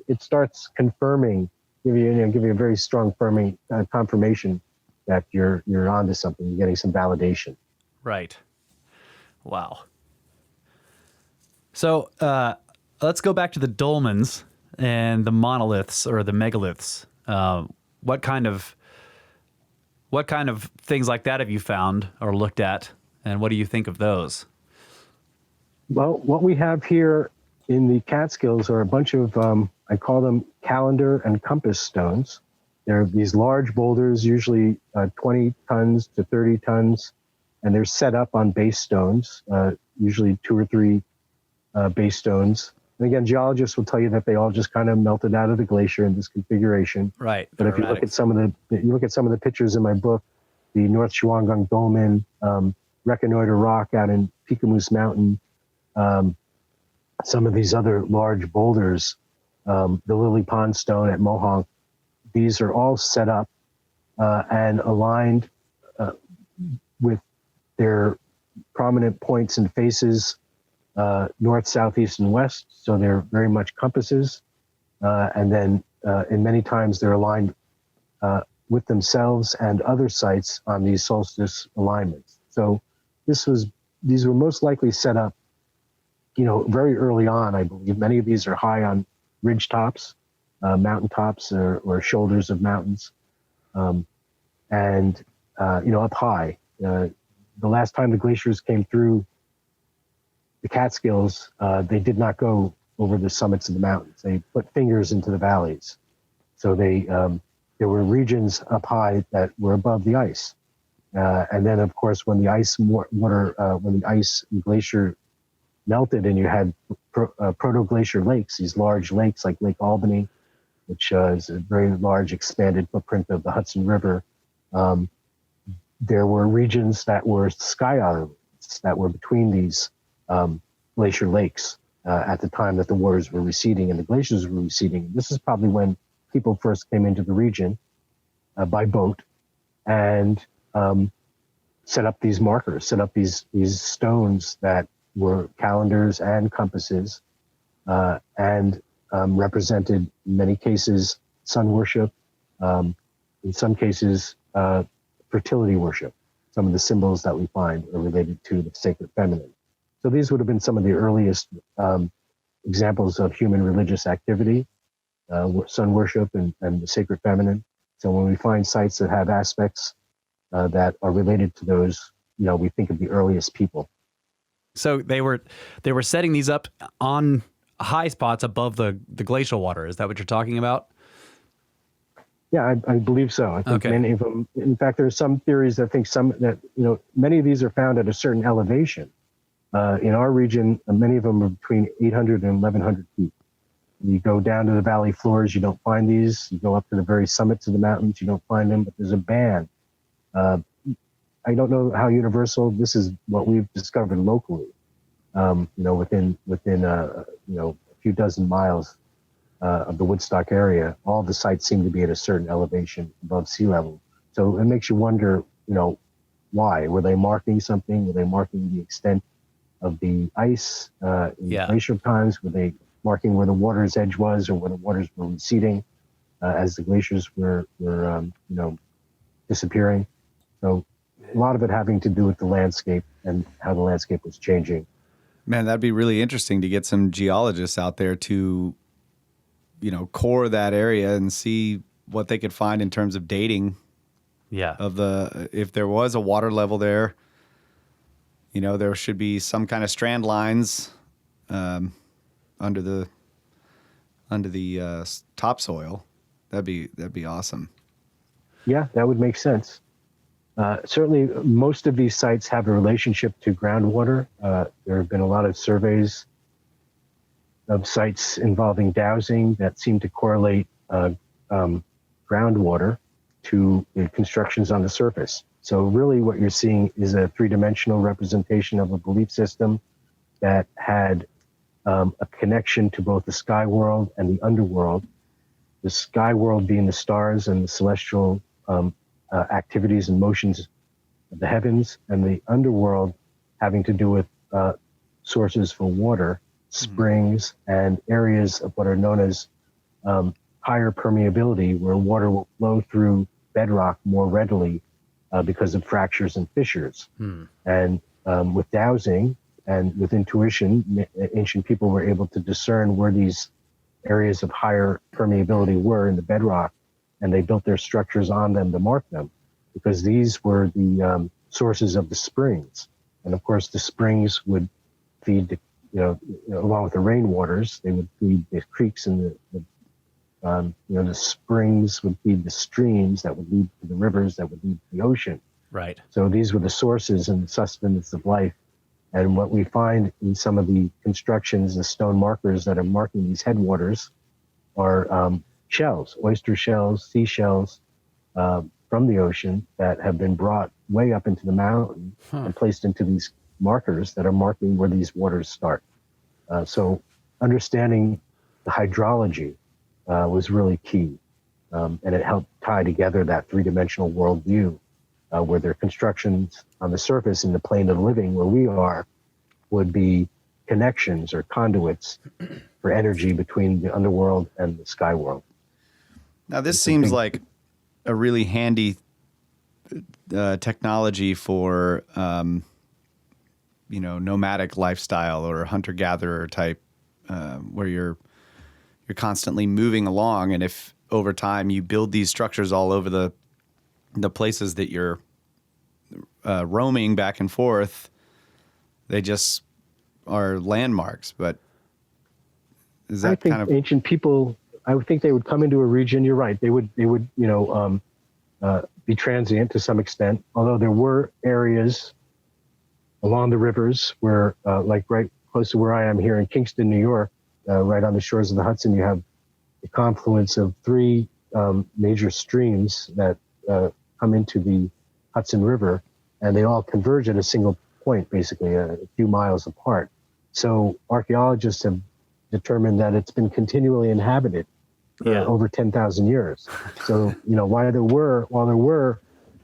it starts confirming, give you a very strong confirmation that you're onto something. You're getting some validation. Right. Wow. So let's go back to the dolmens and the monoliths or the megaliths. What kind of things like that have you found or looked at, and what do you think of those? Well, what we have here in the Catskills are a bunch of, I call them calendar and compass stones. They're these large boulders, usually 20 tons to 30 tons, and they're set up on base stones, usually 2 or 3 base stones. And again, geologists will tell you that they all just kind of melted out of the glacier in this configuration. Right. But if you look at some of the pictures in my book, the North Shawangunk Dolmen, Reconnoiter Rock out in Piccamoose Mountain, some of these other large boulders, the Lily Pond Stone at Mohonk, these are all set up and aligned with their prominent points and faces, north, south, east, and west. So they're very much compasses. And then in many times they're aligned with themselves and other sites on these solstice alignments. So these were most likely set up, very early on, I believe. Many of these are high on ridge tops, mountain tops or shoulders of mountains. And up high. The last time the glaciers came through the Catskills, they did not go over the summits of the mountains. They put fingers into the valleys. So there were regions up high that were above the ice. And then, of course, when the ice and glacier melted and you had protoglacier lakes, these large lakes like Lake Albany, which is a very large expanded footprint of the Hudson River, there were regions that were sky islands that were between these glacier lakes at the time that the waters were receding and the glaciers were receding. This is probably when people first came into the region by boat and set up these markers, set up these stones that were calendars and compasses and represented, in many cases, sun worship, in some cases, fertility worship. Some of the symbols that we find are related to the sacred feminine. So these would have been some of the earliest examples of human religious activity, sun worship and the sacred feminine. So when we find sites that have aspects that are related to those, we think of the earliest people. So they were setting these up on high spots above the glacial water. Is that what you're talking about? Yeah, I believe so. I think many of them. In fact, there are some theories that think many of these are found at a certain elevation. In our region, many of them are between 800 and 1,100 feet. You go down to the valley floors, you don't find these. You go up to the very summits of the mountains, you don't find them. But there's a band. I don't know how universal. This is what we've discovered locally. Within a few dozen miles of the Woodstock area, all the sites seem to be at a certain elevation above sea level. So it makes you wonder, why? Were they marking something? Were they marking the extent of the ice in glacial times? Were they marking where the water's edge was or where the waters were receding as the glaciers were disappearing? So a lot of it having to do with the landscape and how the landscape was changing. Man, that'd be really interesting to get some geologists out there to, core that area and see what they could find in terms of dating. Yeah. If there was a water level there, there should be some kind of strand lines under the topsoil. That'd be awesome. Yeah, that would make sense. Certainly, most of these sites have a relationship to groundwater. There have been a lot of surveys of sites involving dowsing that seem to correlate groundwater to the constructions on the surface. So really what you're seeing is a three-dimensional representation of a belief system that had a connection to both the sky world and the underworld. The sky world being the stars and the celestial activities and motions of the heavens, and the underworld having to do with sources for water, springs, and areas of what are known as higher permeability, where water will flow through bedrock more readily because of fractures and fissures. And with dowsing and with intuition, ancient people were able to discern where these areas of higher permeability were in the bedrock, and they built their structures on them to mark them, because these were the sources of the springs. And of course, the springs would feed the, along with the rainwaters, they would feed the creeks, and the springs would feed the streams that would lead to the rivers that would lead to the ocean. Right. So these were the sources and sustenance of life. And what we find in some of the constructions, the stone markers that are marking these headwaters, are shells, oyster shells, seashells from the ocean that have been brought way up into the mountain and placed into these markers that are marking where these waters start. So understanding the hydrology was really key. And it helped tie together that three-dimensional worldview where their constructions on the surface in the plane of living where we are would be connections or conduits for energy between the underworld and the sky world. Now, this seems like a really handy technology for, nomadic lifestyle or hunter-gatherer type, where you're constantly moving along. And if over time you build these structures all over the places that you're roaming back and forth, they just are landmarks. But is that kind of ancient people? I would think they would come into a region. You're right. They would be transient to some extent. Although there were areas along the rivers where, like right close to where I am here in Kingston, New York, right on the shores of the Hudson, you have the confluence of three major streams that come into the Hudson River, and they all converge at a single point, basically a few miles apart. So archaeologists have determined that it's been continually inhabited for over 10,000 years. So, while there were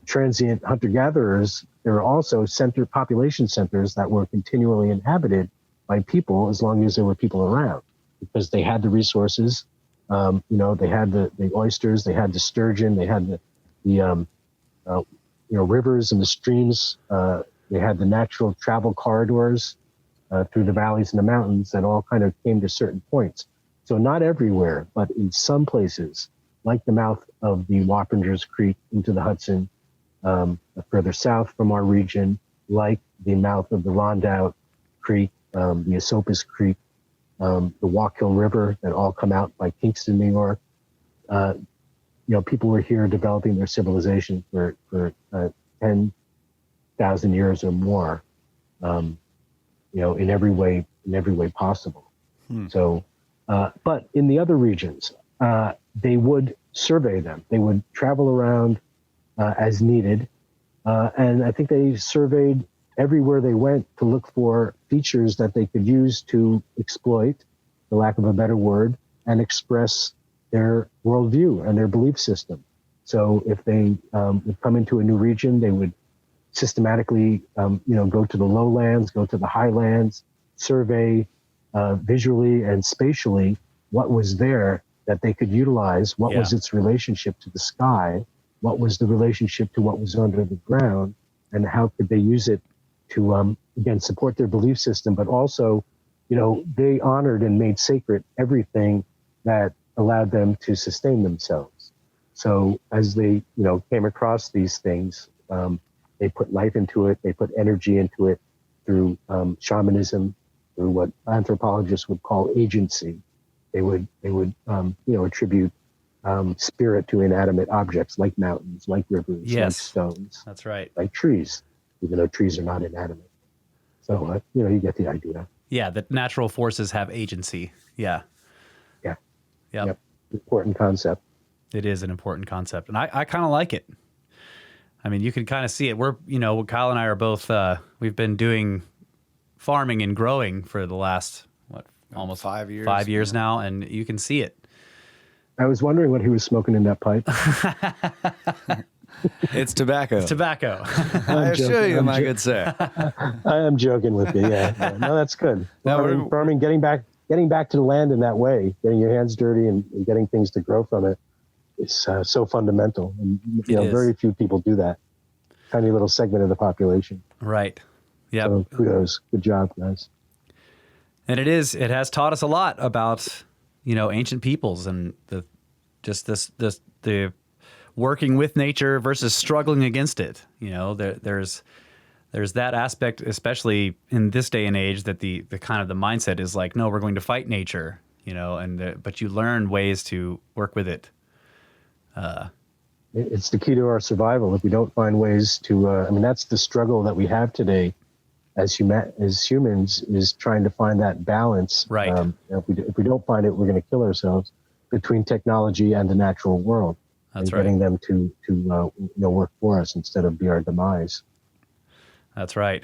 transient hunter-gatherers, there were also population centers that were continually inhabited by people as long as there were people around, because they had the resources. They had the oysters, they had the sturgeon, they had the rivers and the streams. They had the natural travel corridors through the valleys and the mountains that all kind of came to certain points. So not everywhere, but in some places, like the mouth of the Wappingers Creek into the Hudson, further south from our region, like the mouth of the Rondout Creek, the Esopus Creek, the Wallkill River that all come out by Kingston, New York. People were here developing their civilization for 10,000 years or more, in every way possible. So, but in the other regions, they would survey them. They would travel around as needed. And I think they surveyed everywhere they went to look for features that they could use to exploit, for lack of a better word, and express their worldview and their belief system. So if they would come into a new region, they would systematically, go to the lowlands, go to the highlands, survey visually and spatially what was there that they could utilize, what was its relationship to the sky, what was the relationship to what was under the ground, and how could they use it to, again, support their belief system, but also, they honored and made sacred everything that allowed them to sustain themselves. So as they, came across these things, they put life into it, they put energy into it through shamanism, through what anthropologists would call agency. They would attribute spirit to inanimate objects like mountains, like rivers, like stones. That's right. Like trees, even though trees are not inanimate. So, you get the idea. Yeah, that natural forces have agency. Yeah. Yeah. Yep. Important concept. It is an important concept. And I kind of like it. I mean, you can kind of see it. We're, Kyle and I are both, we've been doing farming and growing for the last, almost 5 years. 5 years now. And you can see it. I was wondering what he was smoking in that pipe. It's tobacco. It's tobacco. I assure you, my good sir. I am joking with you. Yeah. No, that's good. Farming, getting back to the land in that way, getting your hands dirty and getting things to grow from it is so fundamental. And very few people do that. Tiny little segment of the population. Right. Yeah. So kudos. Good job, guys. And it has taught us a lot about, ancient peoples and the working with nature versus struggling against it. There's that aspect, especially in this day and age, that the kind of the mindset is like, no, we're going to fight nature, but you learn ways to work with it. It's the key to our survival. If we don't find ways to, that's the struggle that we have today as humans, is trying to find that balance. Right. If we don't find it, we're going to kill ourselves between technology and the natural world. That's and getting them to work for us instead of be our demise. That's right.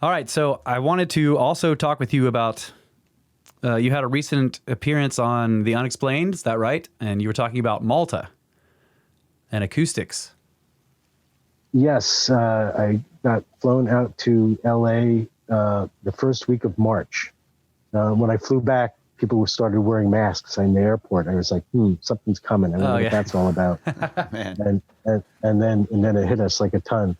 All right. So I wanted to also talk with you about, you had a recent appearance on The Unexplained, is that right? And you were talking about Malta and acoustics. Yes. I got flown out to LA the first week of March. When I flew back, people started wearing masks in the airport. I was like, something's coming. I don't know what that's all about. Man. And then it hit us like a ton.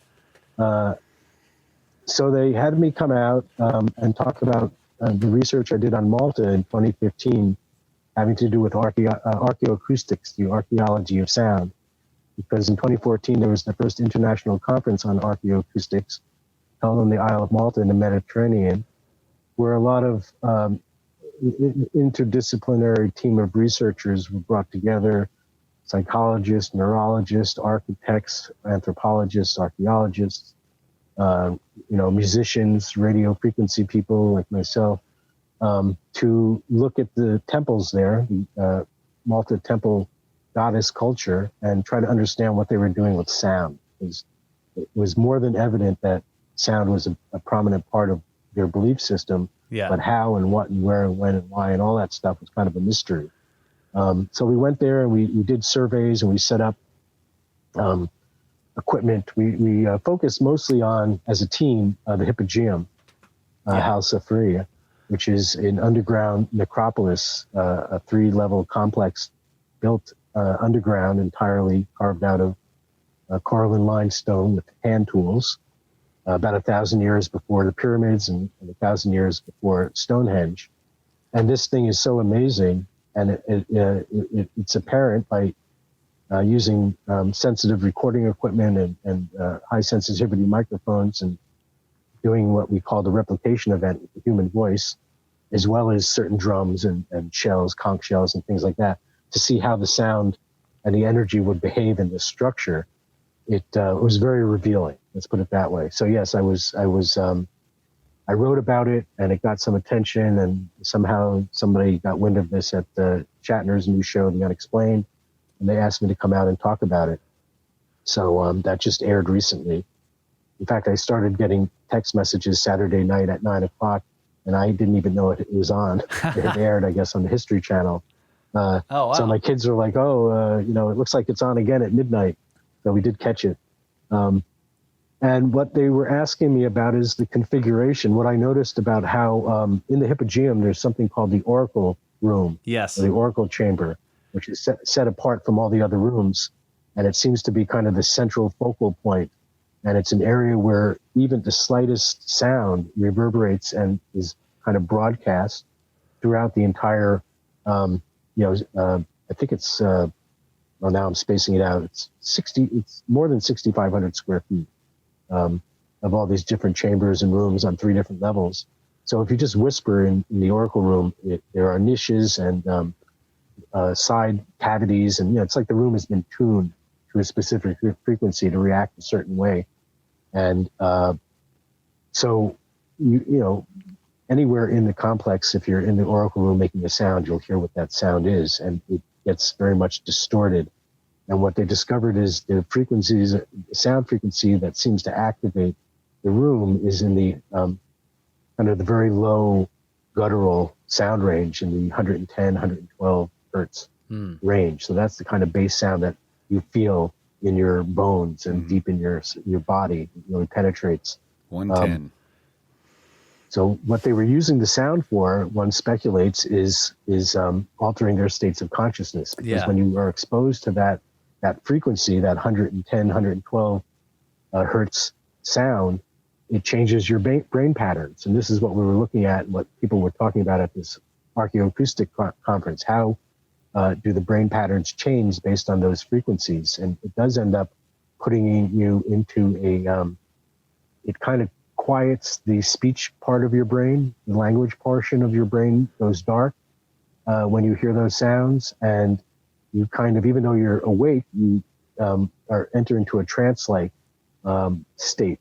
So they had me come out and talk about the research I did on Malta in 2015, having to do with archaeoacoustics, the archaeology of sound. Because in 2014, there was the first international conference on archaeoacoustics held on the Isle of Malta in the Mediterranean, where a lot of interdisciplinary team of researchers were brought together: psychologists, neurologists, architects, anthropologists, archaeologists, musicians, radio frequency people like myself, to look at the temples there, the Malta temple goddess culture, and try to understand what they were doing with sound. It was more than evident that sound was a prominent part of their belief system. Yeah. But how and what and where and when and why and all that stuff was kind of a mystery. So we went there and we did surveys and we set up equipment. We focused mostly on, as a team, the Hypogeum House of Faria, which is an underground necropolis, a 3-level complex built underground, entirely carved out of coralline limestone with hand tools. About 1,000 years before the pyramids and 1,000 years before Stonehenge. And this thing is so amazing, and it's apparent by using sensitive recording equipment and high sensitivity microphones and doing what we call the replication event with the human voice, as well as certain drums and shells, conch shells and things like that, to see how the sound and the energy would behave in this structure. It was very revealing. Let's put it that way. So yes, I wrote about it, and it got some attention, and somehow somebody got wind of this at Shatner's new show, The Unexplained, and they asked me to come out and talk about it. So that just aired recently. In fact, I started getting text messages Saturday night at 9:00, and I didn't even know it was on. It had aired, I guess, on the History Channel. Oh, wow. So my kids are like, it looks like it's on again at midnight. So we did catch it. And what they were asking me about is the configuration. What I noticed about how in the Hypogeum, there's something called the oracle room. Yes. Or the oracle chamber, which is set apart from all the other rooms. And it seems to be kind of the central focal point. And it's an area where even the slightest sound reverberates and is kind of broadcast throughout the entire, I think it's, now I'm spacing it out. It's more than 6,500 square feet of all these different chambers and rooms on 3 different levels. So if you just whisper in the oracle room, there are niches and side cavities, and it's like the room has been tuned to a specific frequency to react a certain way. And so anywhere in the complex, if you're in the oracle room making a sound, you'll hear what that sound is, and it gets very much distorted. And what they discovered is the sound frequency that seems to activate the room is in the kind of the very low guttural sound range in the 110, 112 hertz range. So that's the kind of bass sound that you feel in your bones and deep in your body. It really penetrates. 110. So what they were using the sound for, one speculates, is altering their states of consciousness. Because when you are exposed to that frequency, that 110, 112 hertz sound, it changes your brain patterns. And this is what we were looking at, what people were talking about at this archaeoacoustic conference. How do the brain patterns change based on those frequencies? And it does end up putting you into it kind of quiets the speech part of your brain. The language portion of your brain goes dark when you hear those sounds. And you kind of, even though you're awake, you enter into a trance-like state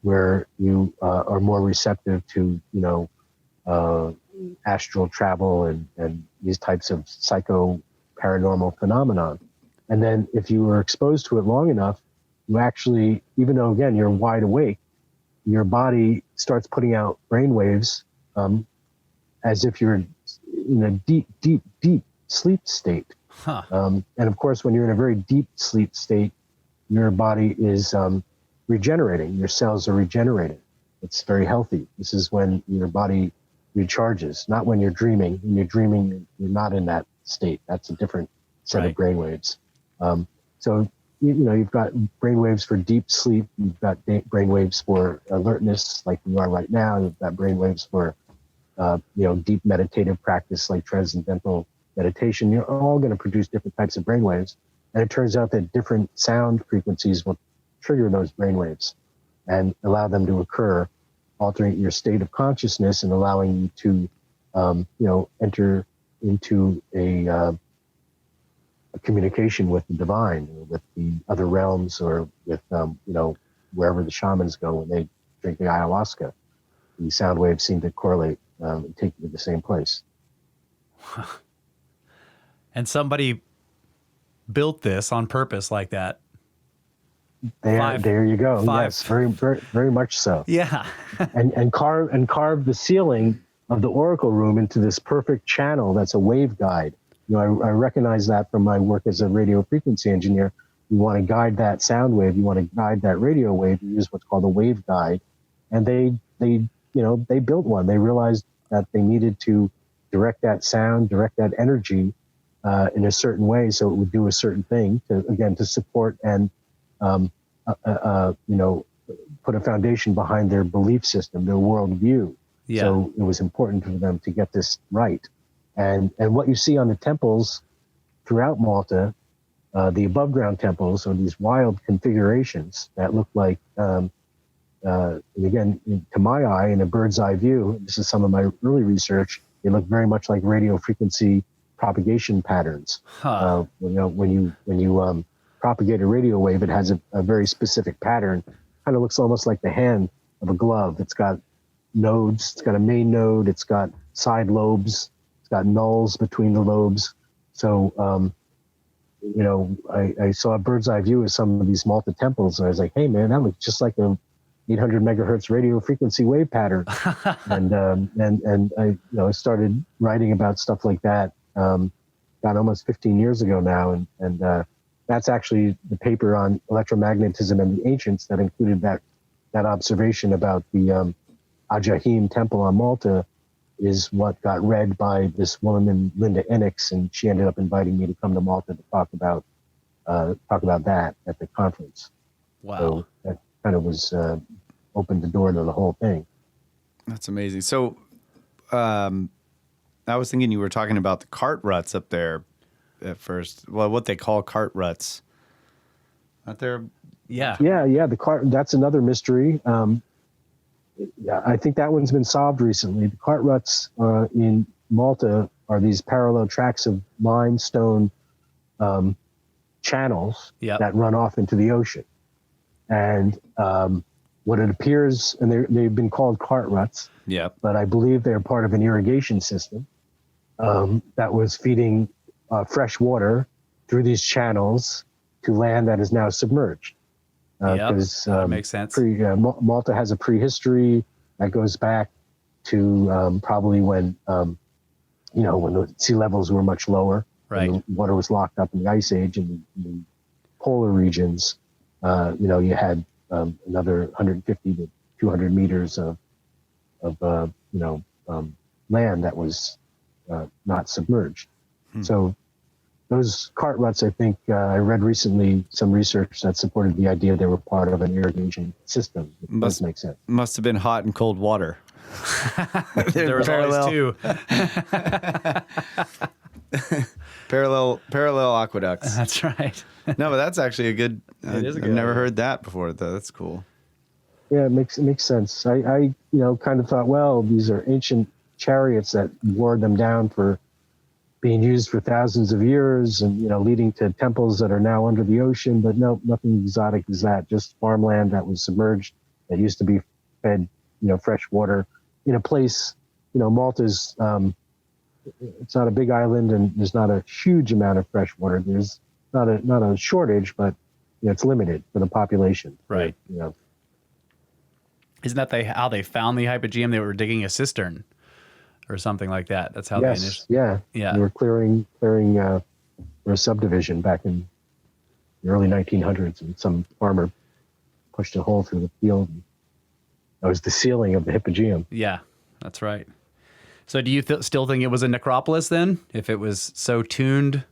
where you are more receptive to, astral travel and these types of psycho-paranormal phenomenon. And then if you were exposed to it long enough, you actually, even though, again, you're wide awake, your body starts putting out brain waves as if you're in a deep, deep, deep sleep state. Huh. And of course, when you're in a very deep sleep state, your body is regenerating. Your cells are regenerating. It's very healthy. This is when your body recharges, not when you're dreaming. When you're dreaming, you're not in that state. That's a different set of brain waves. So, you've got brain waves for deep sleep. You've got brain waves for alertness, like you are right now. You've got brain waves for, deep meditative practice, like transcendental meditation. You're all going to produce different types of brain waves. And it turns out that different sound frequencies will trigger those brain waves and allow them to occur, altering your state of consciousness and allowing you to, enter into a communication with the divine, or with the other realms, or with, wherever the shamans go when they drink the ayahuasca. The sound waves seem to correlate and take you to the same place. And somebody built this on purpose like that. There you go. Yes, very, very, very much so. Yeah. and carve the ceiling of the oracle room into this perfect channel that's a wave guide. I recognize that from my work as a radio frequency engineer. You want to guide that sound wave. You want to guide that radio wave. You use what's called a wave guide. And they built one. They realized that they needed to direct that sound, direct that energy in a certain way, so it would do a certain thing to support and put a foundation behind their belief system, their worldview. Yeah. So it was important for them to get this right. And what you see on the temples throughout Malta, the above ground temples, are these wild configurations that look like, and again, to my eye, in a bird's eye view, this is some of my early research, they look very much like radio frequency propagation patterns. Huh. When you propagate a radio wave, it has a very specific pattern. Kind of looks almost like the hand of a glove. It's got nodes. It's got a main node. It's got side lobes. It's got nulls between the lobes. So, I saw a bird's eye view of some of these Malta temples, and I was like, hey, man, that looks just like a 800 megahertz radio frequency wave pattern. and I started writing about stuff like that, got almost 15 years ago now. And that's actually the paper on electromagnetism and the ancients that included that observation about the Ajahim temple on Malta is what got read by this woman, Linda Enix, and she ended up inviting me to come to Malta to talk about that at the conference. Wow. So that kind of was opened the door to the whole thing. That's amazing. So I was thinking you were talking about the cart ruts up there at first. Well, what they call cart ruts. Aren't there? Yeah. Yeah. The cart, that's another mystery. I think that one's been solved recently. The cart ruts in Malta are these parallel tracks of limestone channels that run off into the ocean. And what it appears, and they've been called cart ruts, but I believe they're part of an irrigation system that was feeding fresh water through these channels to land that is now submerged. Because that makes sense. Malta has a prehistory that goes back to probably when when the sea levels were much lower, right? And the water was locked up in the ice age, and in polar regions, you had another 150 to 200 meters of land that was not submerged. So those cart ruts, I think, I read recently some research that supported the idea they were part of an irrigation system. It does make sense. Must have been hot and cold water. There was always two. parallel aqueducts. That's right. No, but that's actually a good. It is a I've good never idea. heard that before, though. That's cool. Yeah, it makes sense. I kind of thought, well, these are ancient chariots that wore them down for being used for thousands of years, and leading to temples that are now under the ocean. But no, nothing exotic as that. Just farmland that was submerged that used to be fed, fresh water in a place. Malta's it's not a big island, and there's not a huge amount of fresh water. There's not a shortage, but it's limited for the population. Right. Isn't that how they found the Hypogeum? They were digging a cistern or something like that. That's how they initially. Yeah. They were clearing for a subdivision back in the early 1900s, and some farmer pushed a hole through the field. And that was the ceiling of the Hypogeum. Yeah, that's right. So do you still think it was a necropolis then, if it was so tuned?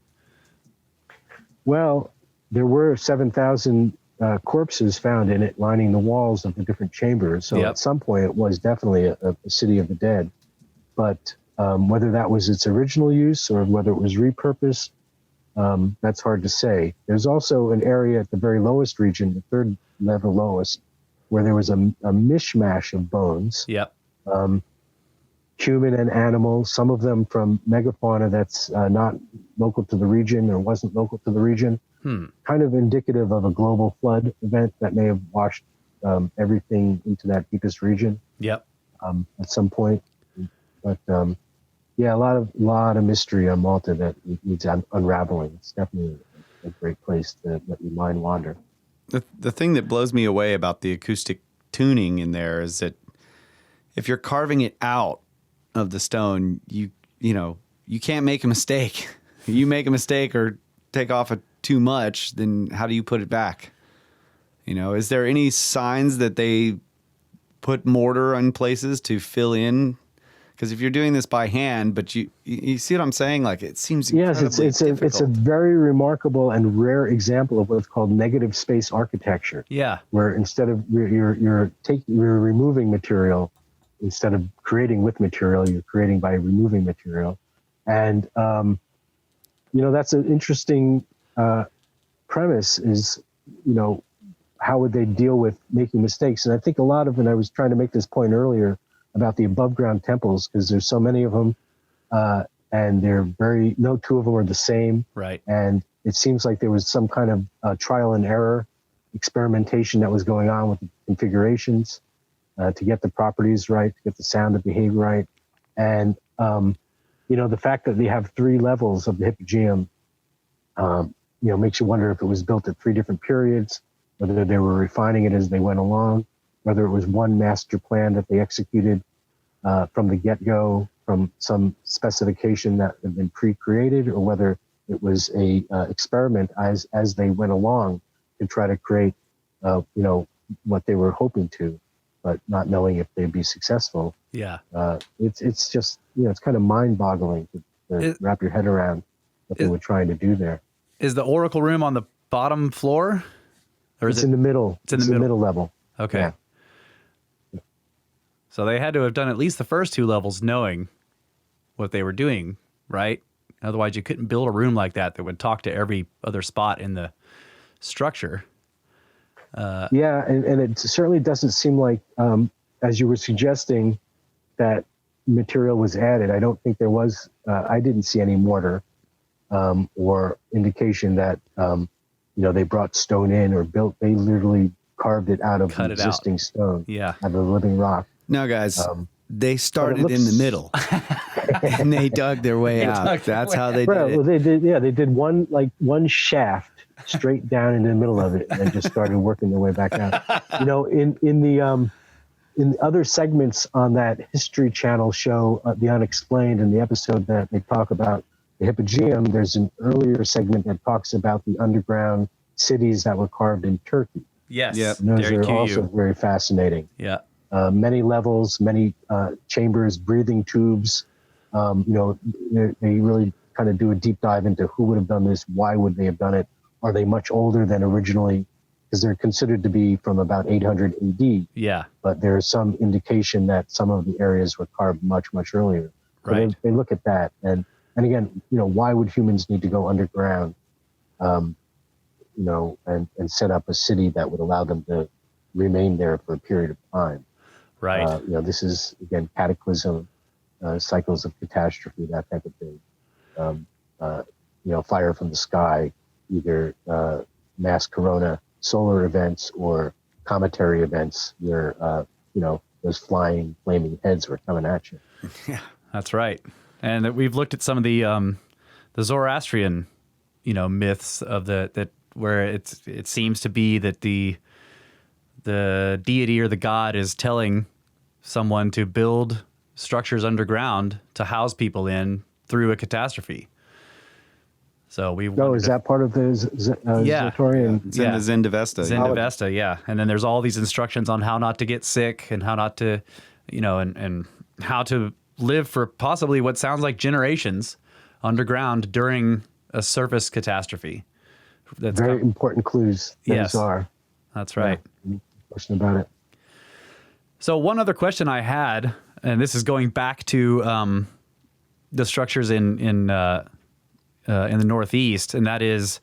Well, there were 7,000 corpses found in it, lining the walls of the different chambers. So at some point, it was definitely a city of the dead. But whether that was its original use or whether it was repurposed, that's hard to say. There's also an area at the very lowest region, the third level lowest, where there was a mishmash of bones. Human and animal, some of them from megafauna that's not local to the region or wasn't local to the region, kind of indicative of a global flood event that may have washed everything into that deepest region at some point. But a lot of mystery on Malta that needs unraveling. It's definitely a great place to let your mind wander. The thing that blows me away about the acoustic tuning in there is that if you're carving it out of the stone, you can't make a mistake. You make a mistake or take off too much, then how do you put it back? Is there any signs that they put mortar in places to fill in? Because if you're doing this by hand, but you see what I'm saying? Like, it seems incredibly difficult. It's a very remarkable and rare example of what's called negative space architecture. Yeah, where instead of you're removing material. Instead of creating with material, you're creating by removing material. And, that's an interesting premise is, how would they deal with making mistakes? And I think a lot of, and I was trying to make this point earlier about the above ground temples, because there's so many of them, and no two of them are the same. Right. And it seems like there was some kind of trial and error experimentation that was going on with the configurations. To get the properties right, to get the sound and behavior right. And, the fact that they have 3 levels of the Hypogeum, makes you wonder if it was built at 3 different periods, whether they were refining it as they went along, whether it was one master plan that they executed from the get-go, from some specification that had been pre-created, or whether it was a experiment as they went along to try to create, what they were hoping to, but not knowing if they'd be successful. Yeah. It's just, it's kind of mind-boggling to wrap your head around what they were trying to do there. Is the oracle room on the bottom floor? Or It's in the middle. It's in the middle level. Okay. Yeah. So they had to have done at least the first 2 levels knowing what they were doing, right? Otherwise, you couldn't build a room like that would talk to every other spot in the structure. And it certainly doesn't seem like, as you were suggesting, that material was added. I don't think there was, I didn't see any mortar or indication that, they brought stone in or they literally carved it out of the existing stone, out of the living rock. No, guys, they started in the middle and they dug their way out. That's how they did it. Well, they did one shaft straight down into the middle of it and then just started working their way back out. In the other segments on that History Channel show, The Unexplained, in the episode that they talk about the Hypogeum, there's an earlier segment that talks about the underground cities that were carved in Turkey. Yes. Yep. And those are also very fascinating. Yeah. Many levels, many chambers, breathing tubes. They really kind of do a deep dive into who would have done this, why would they have done it, are they much older than originally, because they're considered to be from about 800 AD. Yeah. But there's some indication that some of the areas were carved much, much earlier. So Right. they look at that. And again, why would humans need to go underground, and set up a city that would allow them to remain there for a period of time? Right. This is, again, cataclysm, cycles of catastrophe, that type of thing. Fire from the sky, either mass corona, solar events, or cometary events where, those flying, flaming heads were coming at you. Yeah, that's right. And we've looked at some of the Zoroastrian, myths of that where it seems to be that the deity or the god is telling someone to build structures underground to house people in through a catastrophe. So we is that part of the Zatorian? It's in the Zendavesta. Zendavesta, yeah. And then there's all these instructions on how not to get sick and how not to, and how to live for possibly what sounds like generations underground during a surface catastrophe. That's very important clues. Yes. Those are. That's right. Yeah, no question about it. So one other question I had, and this is going back to the structures in the Northeast, and that is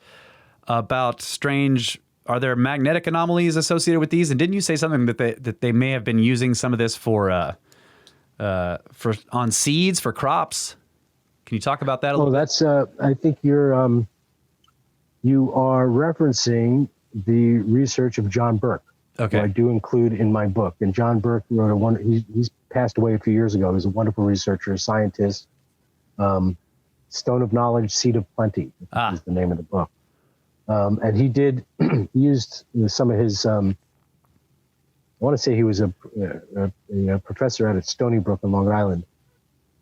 about strange. Are there magnetic anomalies associated with these? And didn't you say something that they may have been using some of this for on seeds for crops? Can you talk about that a little? That's. I think you are referencing the research of John Burke. Okay. Who I do include in my book. And John Burke wrote he's passed away a few years ago. He was a wonderful researcher, scientist. Stone of Knowledge, Seed of Plenty is the name of the book. And he used some of his, I want to say he was a professor out at Stony Brook in Long Island,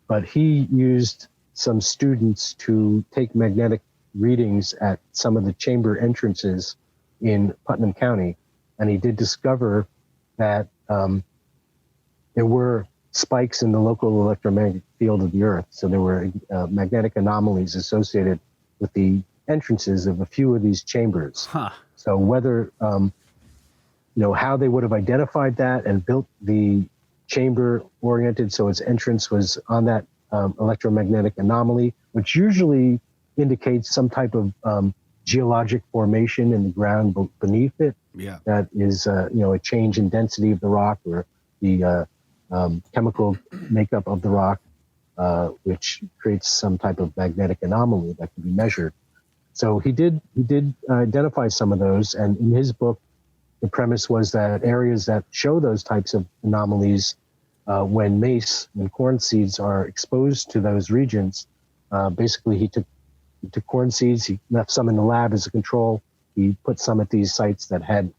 but he used some students to take magnetic readings at some of the chamber entrances in Putnam County. And he did discover that there were spikes in the local electromagnetic field of the Earth. So there were magnetic anomalies associated with the entrances of a few of these chambers. Huh. So whether, how they would have identified that and built the chamber oriented so its entrance was on that electromagnetic anomaly, which usually indicates some type of geologic formation in the ground beneath it. Yeah. That is, a change in density of the rock or the chemical makeup of the rock, which creates some type of magnetic anomaly that can be measured. So he did identify some of those, and in his book, the premise was that areas that show those types of anomalies, when corn seeds are exposed to those regions, basically he took corn seeds, he left some in the lab as a control, he put some at these sites that had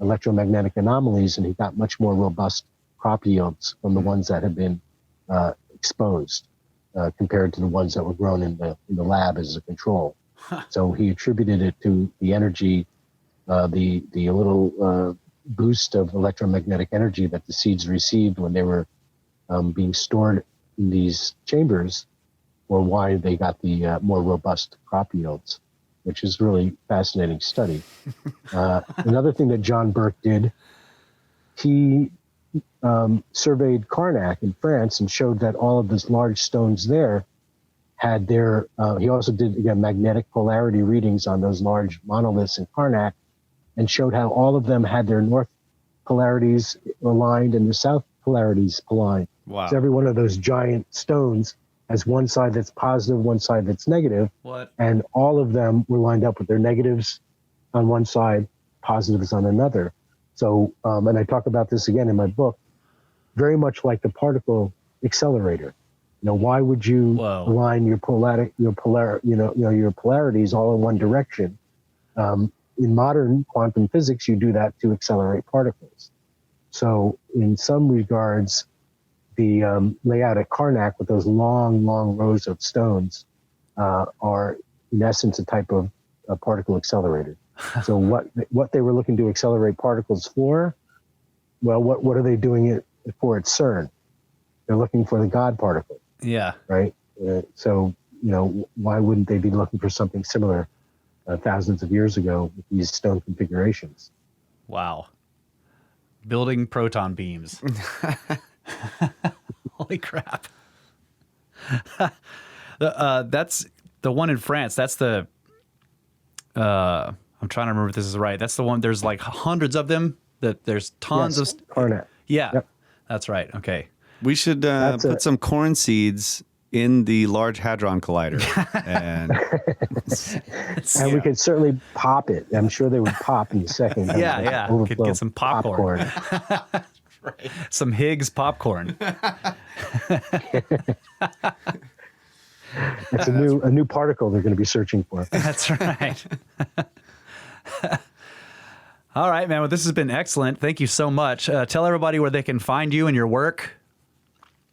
electromagnetic anomalies, and he got much more robust crop yields from the ones that had been exposed compared to the ones that were grown in the lab as a control. So he attributed it to the energy, the little boost of electromagnetic energy that the seeds received when they were being stored in these chambers, or why they got the more robust crop yields, which is really fascinating study. Another thing that John Burke did, he surveyed Karnak in France and showed that all of those large stones there had their, he also did, again, magnetic polarity readings on those large monoliths in Karnak and showed how all of them had their north polarities aligned and their south polarities aligned. Wow. So every one of those giant stones has one side that's positive, one side that's negative. What? And all of them were lined up with their negatives on one side, positives on another. So, and I talk about this again in my book, very much like the particle accelerator. Why would you align your polarities all in one direction? In modern quantum physics, you do that to accelerate particles. So in some regards, the layout at Karnak with those long rows of stones are, in essence, a type of a particle accelerator. So what they were looking to accelerate particles for, well, what are they doing it for at CERN? They're looking for the God particle. Yeah. Right? So, why wouldn't they be looking for something similar thousands of years ago with these stone configurations? Wow. Building proton beams. Holy crap. That's the one in France. That's the, I'm trying to remember if this is right. That's the one, there's like hundreds of them, that there's tons of. Karnak. Yeah, Yep. That's right. Okay. We should put some corn seeds in the Large Hadron Collider. And we could certainly pop it. I'm sure they would pop in a second. Yeah. Could get some popcorn. Right. Some Higgs popcorn. It's a new particle they're going to be searching for. That's right. All right, man. Well, this has been excellent. Thank you so much. Tell everybody where they can find you and your work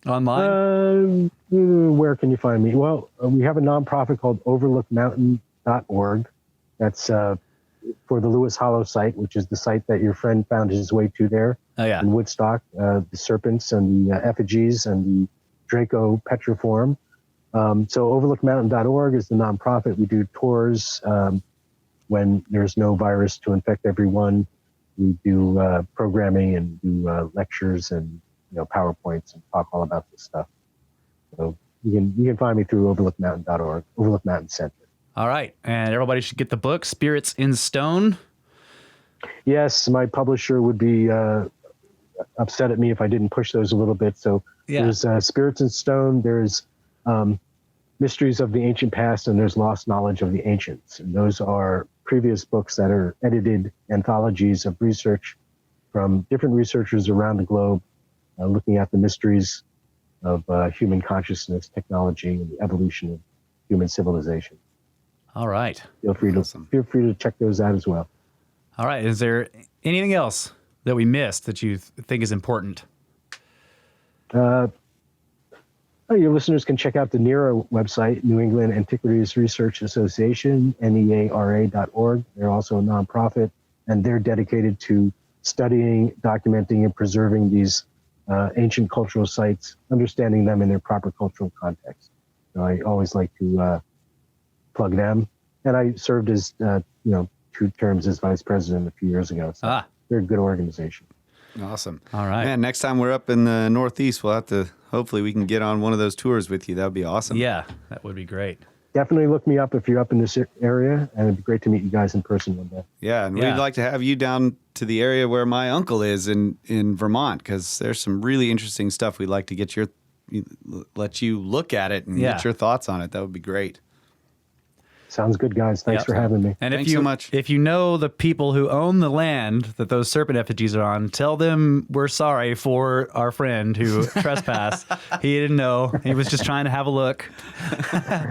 online. Where can you find me? Well, we have a nonprofit called overlookmountain.org. That's for the Lewis Hollow site, which is the site that your friend found his way to there in Woodstock, the serpents and the effigies and the Draco petriform. So overlookmountain.org is the nonprofit. We do tours when there's no virus to infect everyone. We do programming and do lectures and PowerPoints and talk all about this stuff. So you can find me through overlookmountain.org, Overlook Mountain Center. All right, and everybody should get the book Spirits in Stone. Yes, my publisher would be upset at me if I didn't push those a little bit. So there's Spirits in Stone. There's Mysteries of the Ancient Past, and there's Lost Knowledge of the Ancients. And those are previous books that are edited anthologies of research from different researchers around the globe, looking at the mysteries of human consciousness, technology, and the evolution of human civilization. All right. Feel free to check those out as well. All right. Is there anything else that we missed that you think is important? Your listeners can check out the NERA website, New England Antiquities Research Association, NEARA.org. They're also a nonprofit, and they're dedicated to studying, documenting, and preserving these ancient cultural sites, understanding them in their proper cultural context. So I always like to plug them. And I served as, 2 terms as vice president a few years ago. So they're a good organization. Awesome. All right. Man, next time we're up in the Northeast, we'll have to, hopefully we can get on one of those tours with you. That would be awesome. Yeah, that would be great. Definitely look me up if you're up in this area, and it'd be great to meet you guys in person one day. Yeah, and we'd like to have you down to the area where my uncle is in Vermont, because there's some really interesting stuff. We'd like to let you look at it and get your thoughts on it. That would be great. Sounds good, guys. Thanks for having me. And Thanks so much. If you know the people who own the land that those serpent effigies are on, tell them we're sorry for our friend who trespassed. He didn't know. He was just trying to have a look.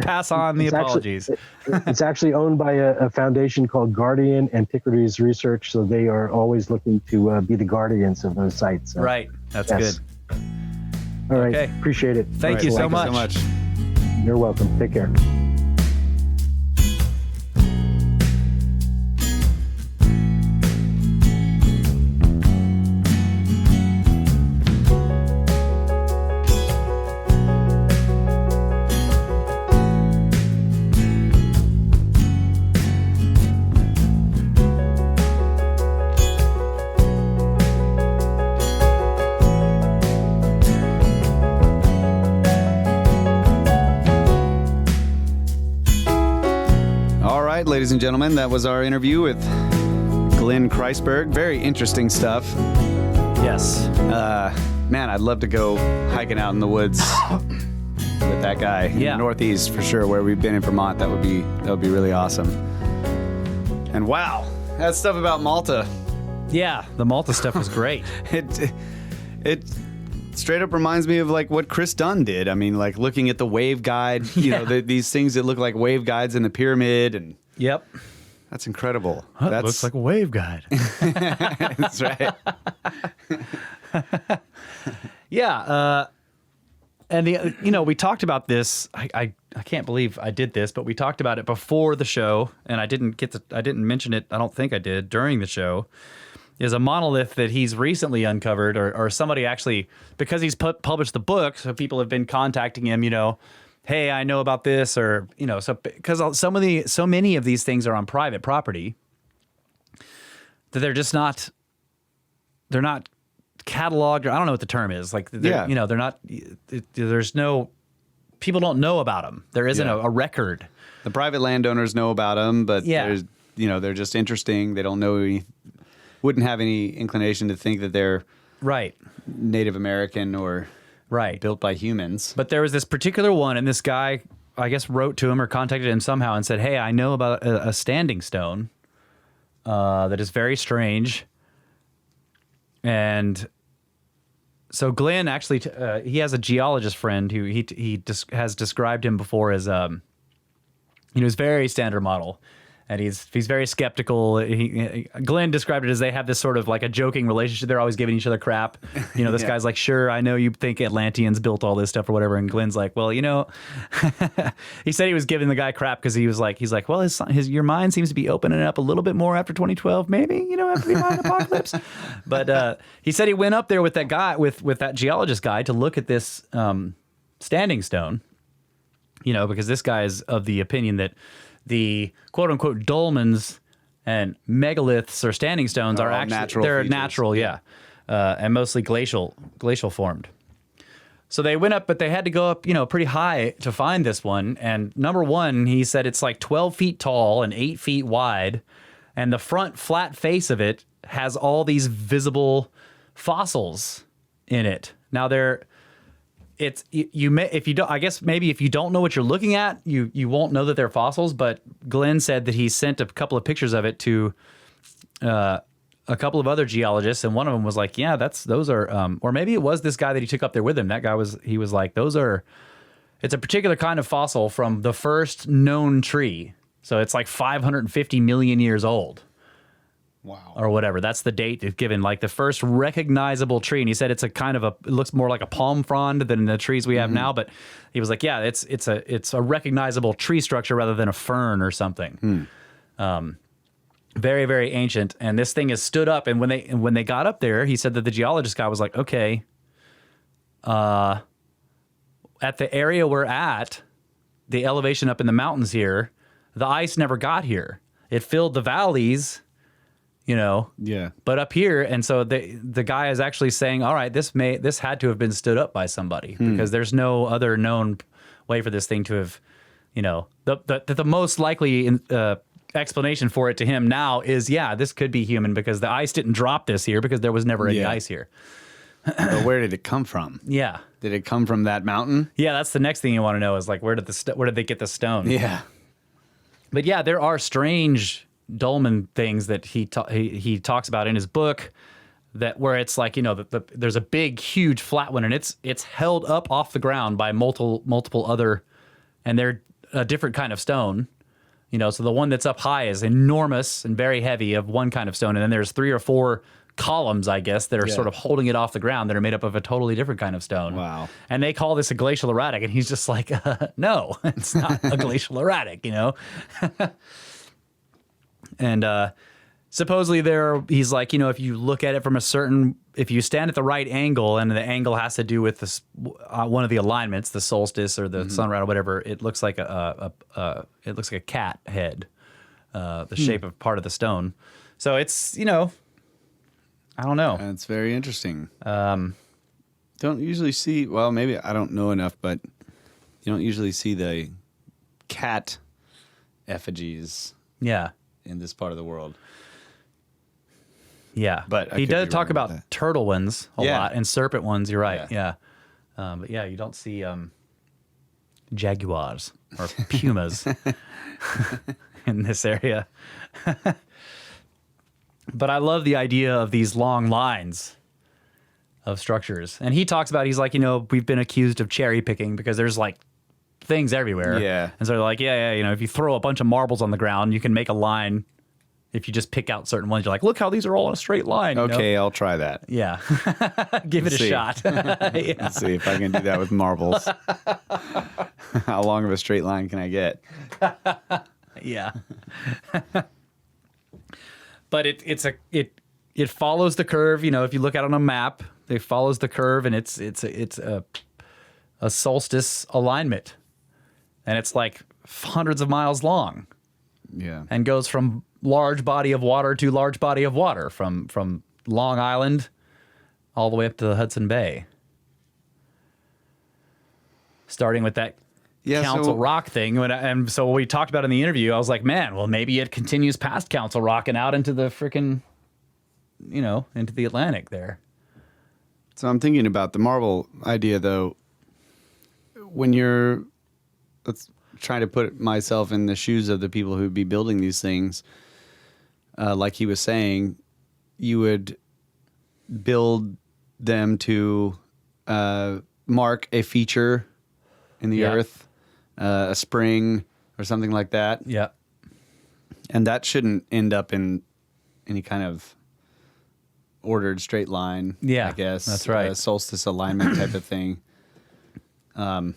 Pass on the apologies. It's actually owned by a foundation called Guardian Antiquities Research, so they are always looking to be the guardians of those sites. So, right. That's good. All right. Okay. Appreciate it. Thank you so much. You're welcome. Take care. Ladies and gentlemen, that was our interview with Glenn Kreisberg. Very interesting stuff. Yes. Man, I'd love to go hiking out in the woods with that guy in the Northeast for sure, where we've been in Vermont. That would be really awesome. And wow, that stuff about Malta. Yeah, the Malta stuff was great. It straight up reminds me of like what Chris Dunn did. I mean, like looking at the wave guide, you know, these things that look like wave guides in the pyramid, and yep, that's incredible. That looks like a wave guide. That's right. Yeah, and we talked about this. I can't believe I did this, but we talked about it before the show, and I didn't mention it. I don't think I did during the show. Is a monolith that he's recently uncovered, or somebody actually, because he's published the book, so people have been contacting him, hey, I know about this, or, so because so many of these things are on private property that they're not cataloged, or I don't know what the term is. Like, they're not, there's no, people don't know about them. There isn't a record. The private landowners know about them, but there's, they're just interesting. They don't know wouldn't have any inclination to think that they're Native American or built by humans. But there was this particular one, and this guy, I guess, wrote to him or contacted him somehow and said, hey, I know about a standing stone that is very strange. And so Glenn actually, he has a geologist friend who he has described him before as, he's very standard model. And he's very skeptical. Glenn described it as they have this sort of like a joking relationship. They're always giving each other crap. This guy's like, sure, I know you think Atlanteans built all this stuff or whatever. And Glenn's like, well, he said he was giving the guy crap because he's like, well, your mind seems to be opening up a little bit more after 2012, maybe, after the apocalypse. But he said he went up there with that guy, with that geologist guy, to look at this standing stone, because this guy is of the opinion that the quote-unquote dolmens and megaliths or standing stones are actually natural, and mostly glacial formed. So they went up, but they had to go up, pretty high to find this one. And number one, he said it's like 12 feet tall and 8 feet wide, and the front flat face of it has all these visible fossils in it. Now if you don't know what you're looking at, you won't know that they're fossils. But Glenn said that he sent a couple of pictures of it to a couple of other geologists, and one of them was like, yeah, those are, or maybe it was this guy that he took up there with him. That guy was like, it's a particular kind of fossil from the first known tree. So it's like 550 million years old. Wow. Or whatever. That's the date it's given, like the first recognizable tree. And he said it's a kind of it looks more like a palm frond than the trees we have now. But he was like, yeah, it's a recognizable tree structure rather than a fern or something. Very, very ancient. And this thing has stood up. And when they got up there, he said that the geologist guy was like, okay, at the area we're at, the elevation up in the mountains here, the ice never got here. It filled the valleys. But up here, and so the guy is actually saying, all right, this had to have been stood up by somebody because there's no other known way for this thing to have, the most likely explanation for it to him now is, this could be human because the ice didn't drop this here because there was never any ice here. But where did it come from? Yeah. Did it come from that mountain? Yeah, that's the next thing you want to know is like, where did they get the stone? Yeah. But yeah, there are strange dolmen things that he talks about in his book, that where it's like, there's a big, huge flat one, and it's held up off the ground by multiple other, and they're a different kind of stone. So the one that's up high is enormous and very heavy of one kind of stone, and then there's 3 or 4 columns, I guess, that are sort of holding it off the ground that are made up of a totally different kind of stone. Wow. And they call this a glacial erratic, and he's just like, no, it's not a glacial erratic, And supposedly he's like, if you look at it from if you stand at the right angle, and the angle has to do with this, one of the alignments, the solstice or the sunrise or whatever, it looks like a cat head, the shape of part of the stone. So it's, I don't know. It's very interesting. Don't usually see, well, maybe I don't know enough, but you don't usually see the cat effigies. Yeah. In this part of the world. Yeah, But I he could be does talk wrong about about that. turtle ones a Yeah. lot and serpent ones. You're right. Yeah, but yeah, you don't see jaguars or pumas in this area. But I love the idea of these long lines of structures. And he talks about, he's like, we've been accused of cherry picking because there's like things everywhere. Yeah. And so they're like, if you throw a bunch of marbles on the ground, you can make a line. If you just pick out certain ones, you're like, look how these are all in a straight line. Okay, I'll try that. Yeah. Give it a See. shot. Yeah. Let's see if I can do that with marbles. How long of a straight line can I get? Yeah. But it follows the curve. If you look at it on a map, it follows the curve, and it's a solstice alignment, and it's like hundreds of miles long, Yeah. and goes from large body of water to large body of water, from Long Island all the way up to the Hudson Bay, starting with that Council Rock thing. And so we talked about in the interview, I was like, man, well, maybe it continues past Council Rock and out into the freaking, into the Atlantic there. So I'm thinking about the marble idea, though. When let's try to put myself in the shoes of the people who'd be building these things. Like he was saying, you would build them to mark a feature in the earth, a spring or something like that. Yeah. And that shouldn't end up in any kind of ordered straight line. Yeah, I guess that's right. Solstice alignment type of thing. So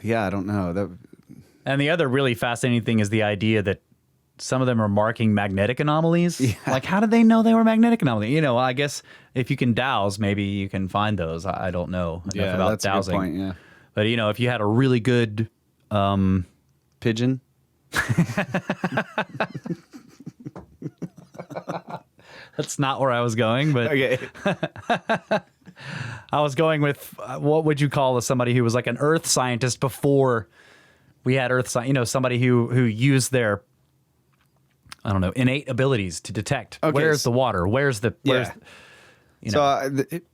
yeah, I don't know. And the other really fascinating thing is the idea that some of them are marking magnetic anomalies. Yeah. Like, how did they know they were magnetic anomalies? I guess if you can dowse, maybe you can find those. I don't know enough about that's dowsing. a good point. Yeah, But, if you had a really good pigeon. That's not where I was going, but Okay. I was going with what would you call somebody who was like an earth scientist before we had earth science, somebody who used their, I don't know, innate abilities to detect where's the water, where's the. So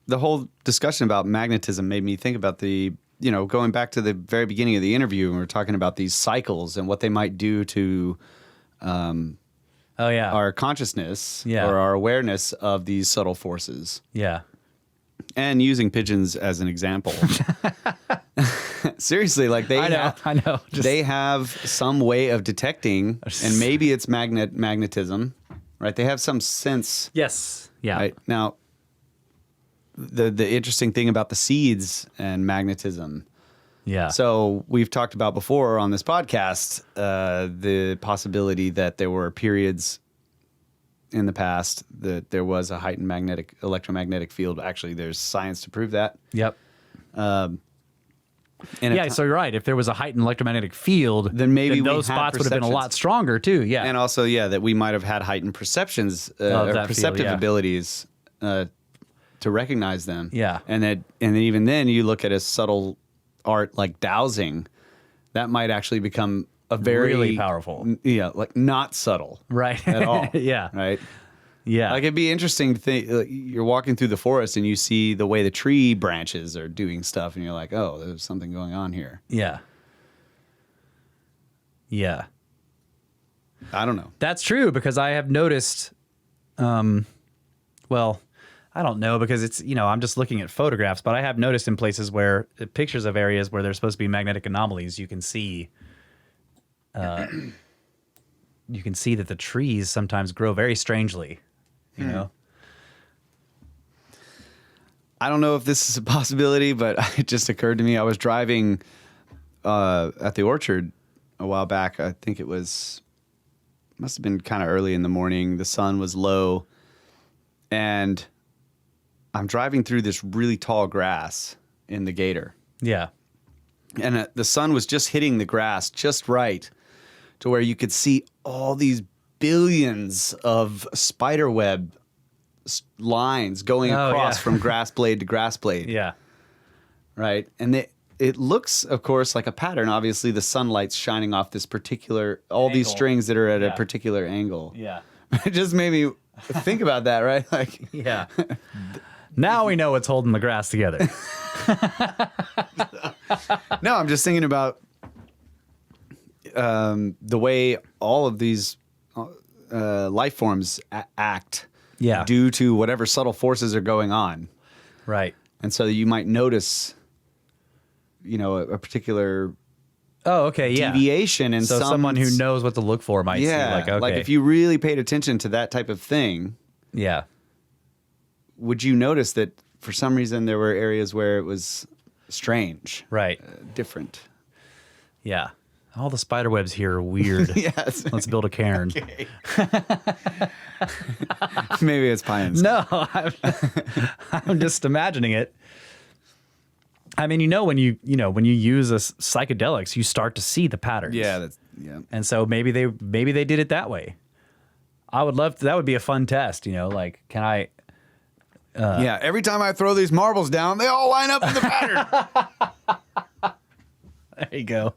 the whole discussion about magnetism made me think about going back to the very beginning of the interview, and we were talking about these cycles and what they might do to our consciousness or our awareness of these subtle forces. Yeah. And using pigeons as an example. Seriously, like I know. They have some way of detecting, and maybe it's magnetism, right? They have some sense. Yes. Yeah. Right? Now, the interesting thing about the seeds and magnetism. Yeah. So we've talked about before on this podcast the possibility that there were periods in the past that there was a heightened electromagnetic field. Actually, there's science to prove that. Yep. And So you're right. If there was a heightened electromagnetic field, then maybe those spots would have been a lot stronger too. Yeah. And also, that we might have had heightened perceptions Of or that perceptive field, yeah. abilities to recognize them. Yeah. And even then, you look at a subtle art like dowsing, that might actually become a very really powerful. Like not subtle, Right. At all. Yeah. Right. Yeah. Like it'd be interesting to think you're walking through the forest and you see the way the tree branches are doing stuff, and you're like, oh, there's something going on here. Yeah. Yeah. I don't know. That's true, because I have noticed, well, I don't know, because it's, I'm just looking at photographs, but I have noticed in places where pictures of areas where there's supposed to be magnetic anomalies, you can see that the trees sometimes grow very strangely, you know? I don't know if this is a possibility, but it just occurred to me. I was driving at the orchard a while back. I think must have been kind of early in the morning. The sun was low, and I'm driving through this really tall grass in the Gator. Yeah. And the sun was just hitting the grass just right to where you could see all these billions of spider web lines going across from grass blade to grass blade. Yeah. Right. And it looks, of course, like a pattern. Obviously, the sunlight's shining off this particular, all these Angle. strings that are at Yeah. a particular angle. Yeah. It just made me think about that, right? Like, Yeah. Now we know what's holding the grass together. no, I'm just thinking about the way all of these life forms act Yeah. due to whatever subtle forces are going on. Right. And so you might notice, a particular Oh, okay. Yeah. deviation in So someone who knows what to look for might see, like, okay. like if you really paid attention to that type of thing, yeah. would you notice that for some reason there were areas where it was strange, Right. different? Yeah. All the spider webs here are weird. Yes. Let's build a cairn. Maybe it's pines. No, I'm just imagining it. I mean, when you use psychedelics, you start to see the patterns. Yeah, And so maybe they did it that way. I would love to. That would be a fun test. Like, can I? Yeah, every time I throw these marbles down, they all line up in the pattern. There you go.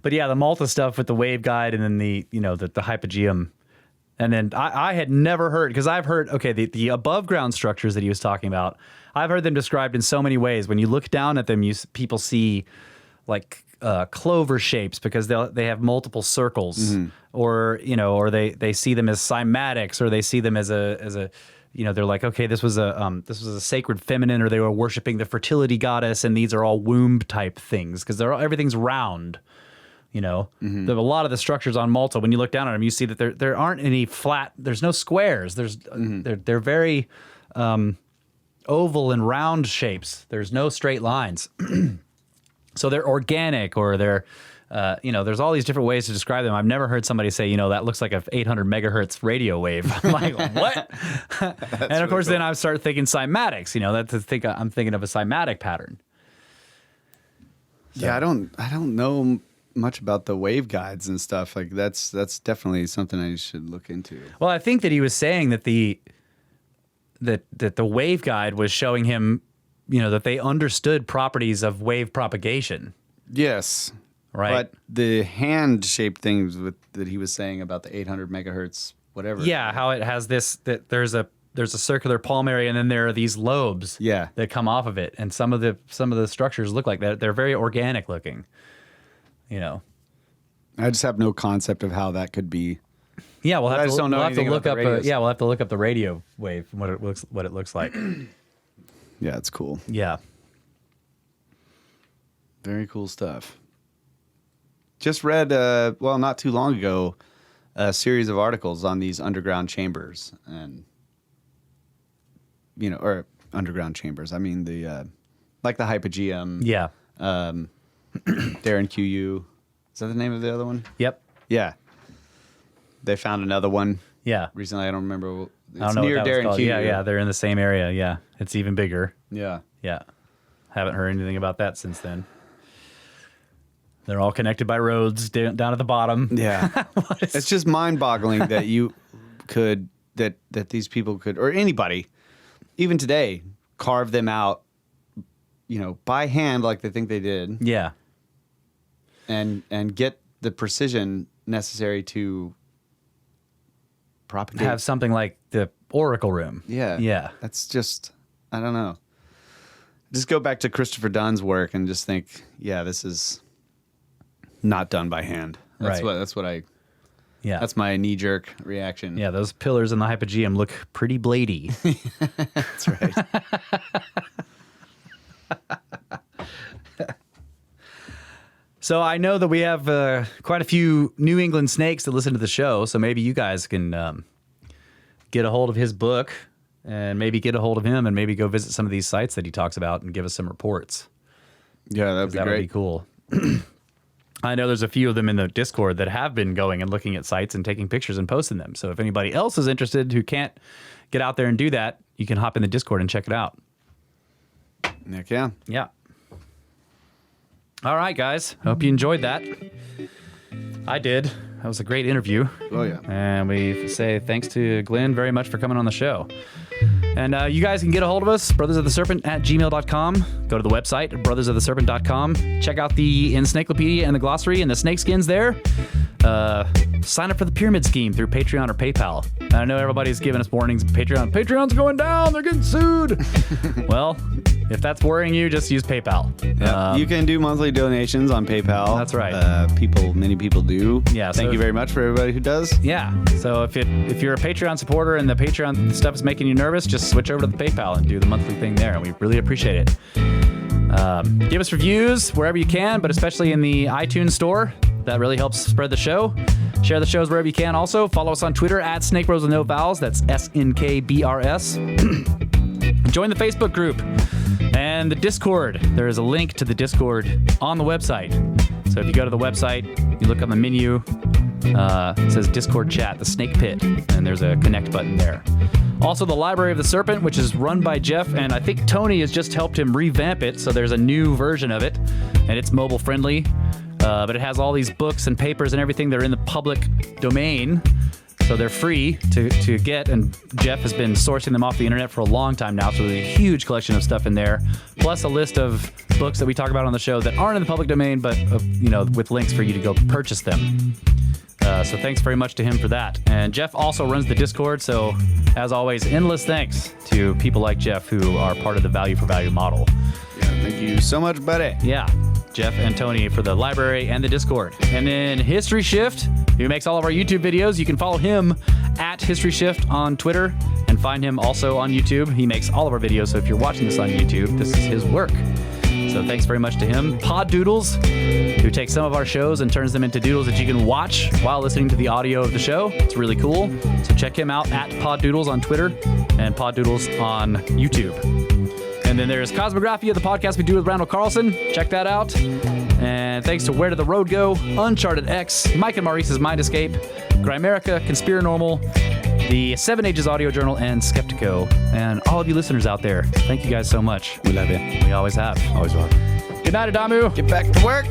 But yeah, the Malta stuff with the wave guide, and then the Hypogeum, and then I had never heard, because I've heard the above ground structures that he was talking about. I've heard them described in so many ways. When you look down at them, people see like clover shapes because they have multiple circles, or they see them as cymatics, or they see them as a they're like, okay, this was a sacred feminine, or they were worshiping the fertility goddess, and these are all womb type things because everything's round. There are a lot of the structures on Malta. When you look down at them, you see that there aren't any flat. There's no squares. They're very oval and round shapes. There's no straight lines. So they're organic, or they're there's all these different ways to describe them. I've never heard somebody say, that looks like a 800 megahertz radio wave. I'm like, what? And of course, then I start thinking cymatics. I'm thinking of a cymatic pattern. So. Yeah, I don't know much about the wave guides and stuff. Like that's definitely something I should look into. Well, I think that he was saying that the wave guide was showing him, that they understood properties of wave propagation. Yes. Right. But the hand-shaped things that he was saying about the 800 megahertz, whatever. Yeah, how it has that there's a circular palm area, and then there are these lobes that come off of it, and some of the structures look like that. They're very organic looking. I just have no concept of how that could be. Yeah, we'll have we'll have to look up the radio wave, what it looks like. Yeah, it's cool. Yeah. Very cool stuff. Just read, not too long ago, a series of articles on these underground chambers, and or underground chambers. I mean like the Hypogeum. Yeah. Darren QU. Is that the name of the other one? Yep. Yeah. They found another one. Yeah. Recently, I don't remember. It's I don't know near what that was Darren called. QU. Yeah, they're in the same area. Yeah, it's even bigger. Yeah. Yeah. Haven't heard anything about that since then. They're all connected by roads down at the bottom. Yeah. It's just mind-boggling that you could, that these people could, or anybody, even today, carve them out, by hand like they think they did. Yeah. And get the precision necessary to propagate. Have something like the oracle room. Yeah. Yeah. That's just, I don't know. Just go back to Christopher Dunn's work and just think, yeah, this is not done by hand. That's that's my knee-jerk reaction. Yeah, those pillars in the Hypogeum look pretty bladey. That's right. So I know that we have quite a few New England snakes that listen to the show, so maybe you guys can get a hold of his book and maybe get a hold of him and maybe go visit some of these sites that he talks about and give us some reports. Yeah, that'd be great. That would be cool. I know there's a few of them in the Discord that have been going and looking at sites and taking pictures and posting them. So if anybody else is interested who can't get out there and do that, you can hop in the Discord and check it out. Heck yeah. Yeah. All right, guys. Hope you enjoyed that. I did. That was a great interview. Oh, yeah. And we say thanks to Glenn very much for coming on the show. And you guys can get a hold of us, brothersoftheserpent@gmail.com. Go to the website, brothersoftheserpent.com. Check out the encyclopedia and the glossary and the SnakeSkins there. Sign up for the pyramid scheme through Patreon or PayPal. I know everybody's giving us warnings. Patreon's going down. They're getting sued. Well, if that's worrying you, just use PayPal. You can do monthly donations on PayPal. That's right. Many people do. Yeah. Thank you very much for everybody who does. Yeah. So if you're a Patreon supporter and the Patreon stuff is making you nervous, just switch over to the PayPal and do the monthly thing there. We really appreciate it. Give us reviews wherever you can, but especially in the iTunes store. That really helps spread the show. Share the shows wherever you can. Also, follow us on Twitter @SnakeBros with no vowels. That's SNKBRS. Join the Facebook group and the Discord. There is a link to the Discord on the website. So if you go to the website, you look on the menu, it says Discord chat, the Snake Pit, and there's a connect button there. Also, the Library of the Serpent, which is run by Jeff, and I think Tony has just helped him revamp it, so there's a new version of it, and it's mobile friendly. But it has all these books and papers and everything that are in the public domain, so they're free to get, and Jeff has been sourcing them off the internet for a long time now, so there's a huge collection of stuff in there, plus a list of books that we talk about on the show that aren't in the public domain, but with links for you to go purchase them. So thanks very much to him for that. And Jeff also runs the Discord, so as always, endless thanks to people like Jeff who are part of the Value for Value model. Yeah, thank you so much, buddy. Yeah, Jeff and Tony for the library and the Discord. And then History Shift, who makes all of our YouTube videos. You can follow him @History Shift on Twitter and find him also on YouTube. He makes all of our videos, so if you're watching this on YouTube, this is his work. So thanks very much to him. Pod Doodles, who takes some of our shows and turns them into doodles that you can watch while listening to the audio of the show. It's really cool. So check him out @Pod Doodles on Twitter and Pod Doodles on YouTube. And then there's Cosmographia, the podcast we do with Randall Carlson. Check that out. And thanks to Where Did the Road Go, Uncharted X, Mike and Maurice's Mind Escape, Grimerica, Conspiranormal, the 7 Ages Audio Journal, and Skeptico. And all of you listeners out there, thank you guys so much. We love you. We always have. Always will. Good night, Adamu. Get back to work.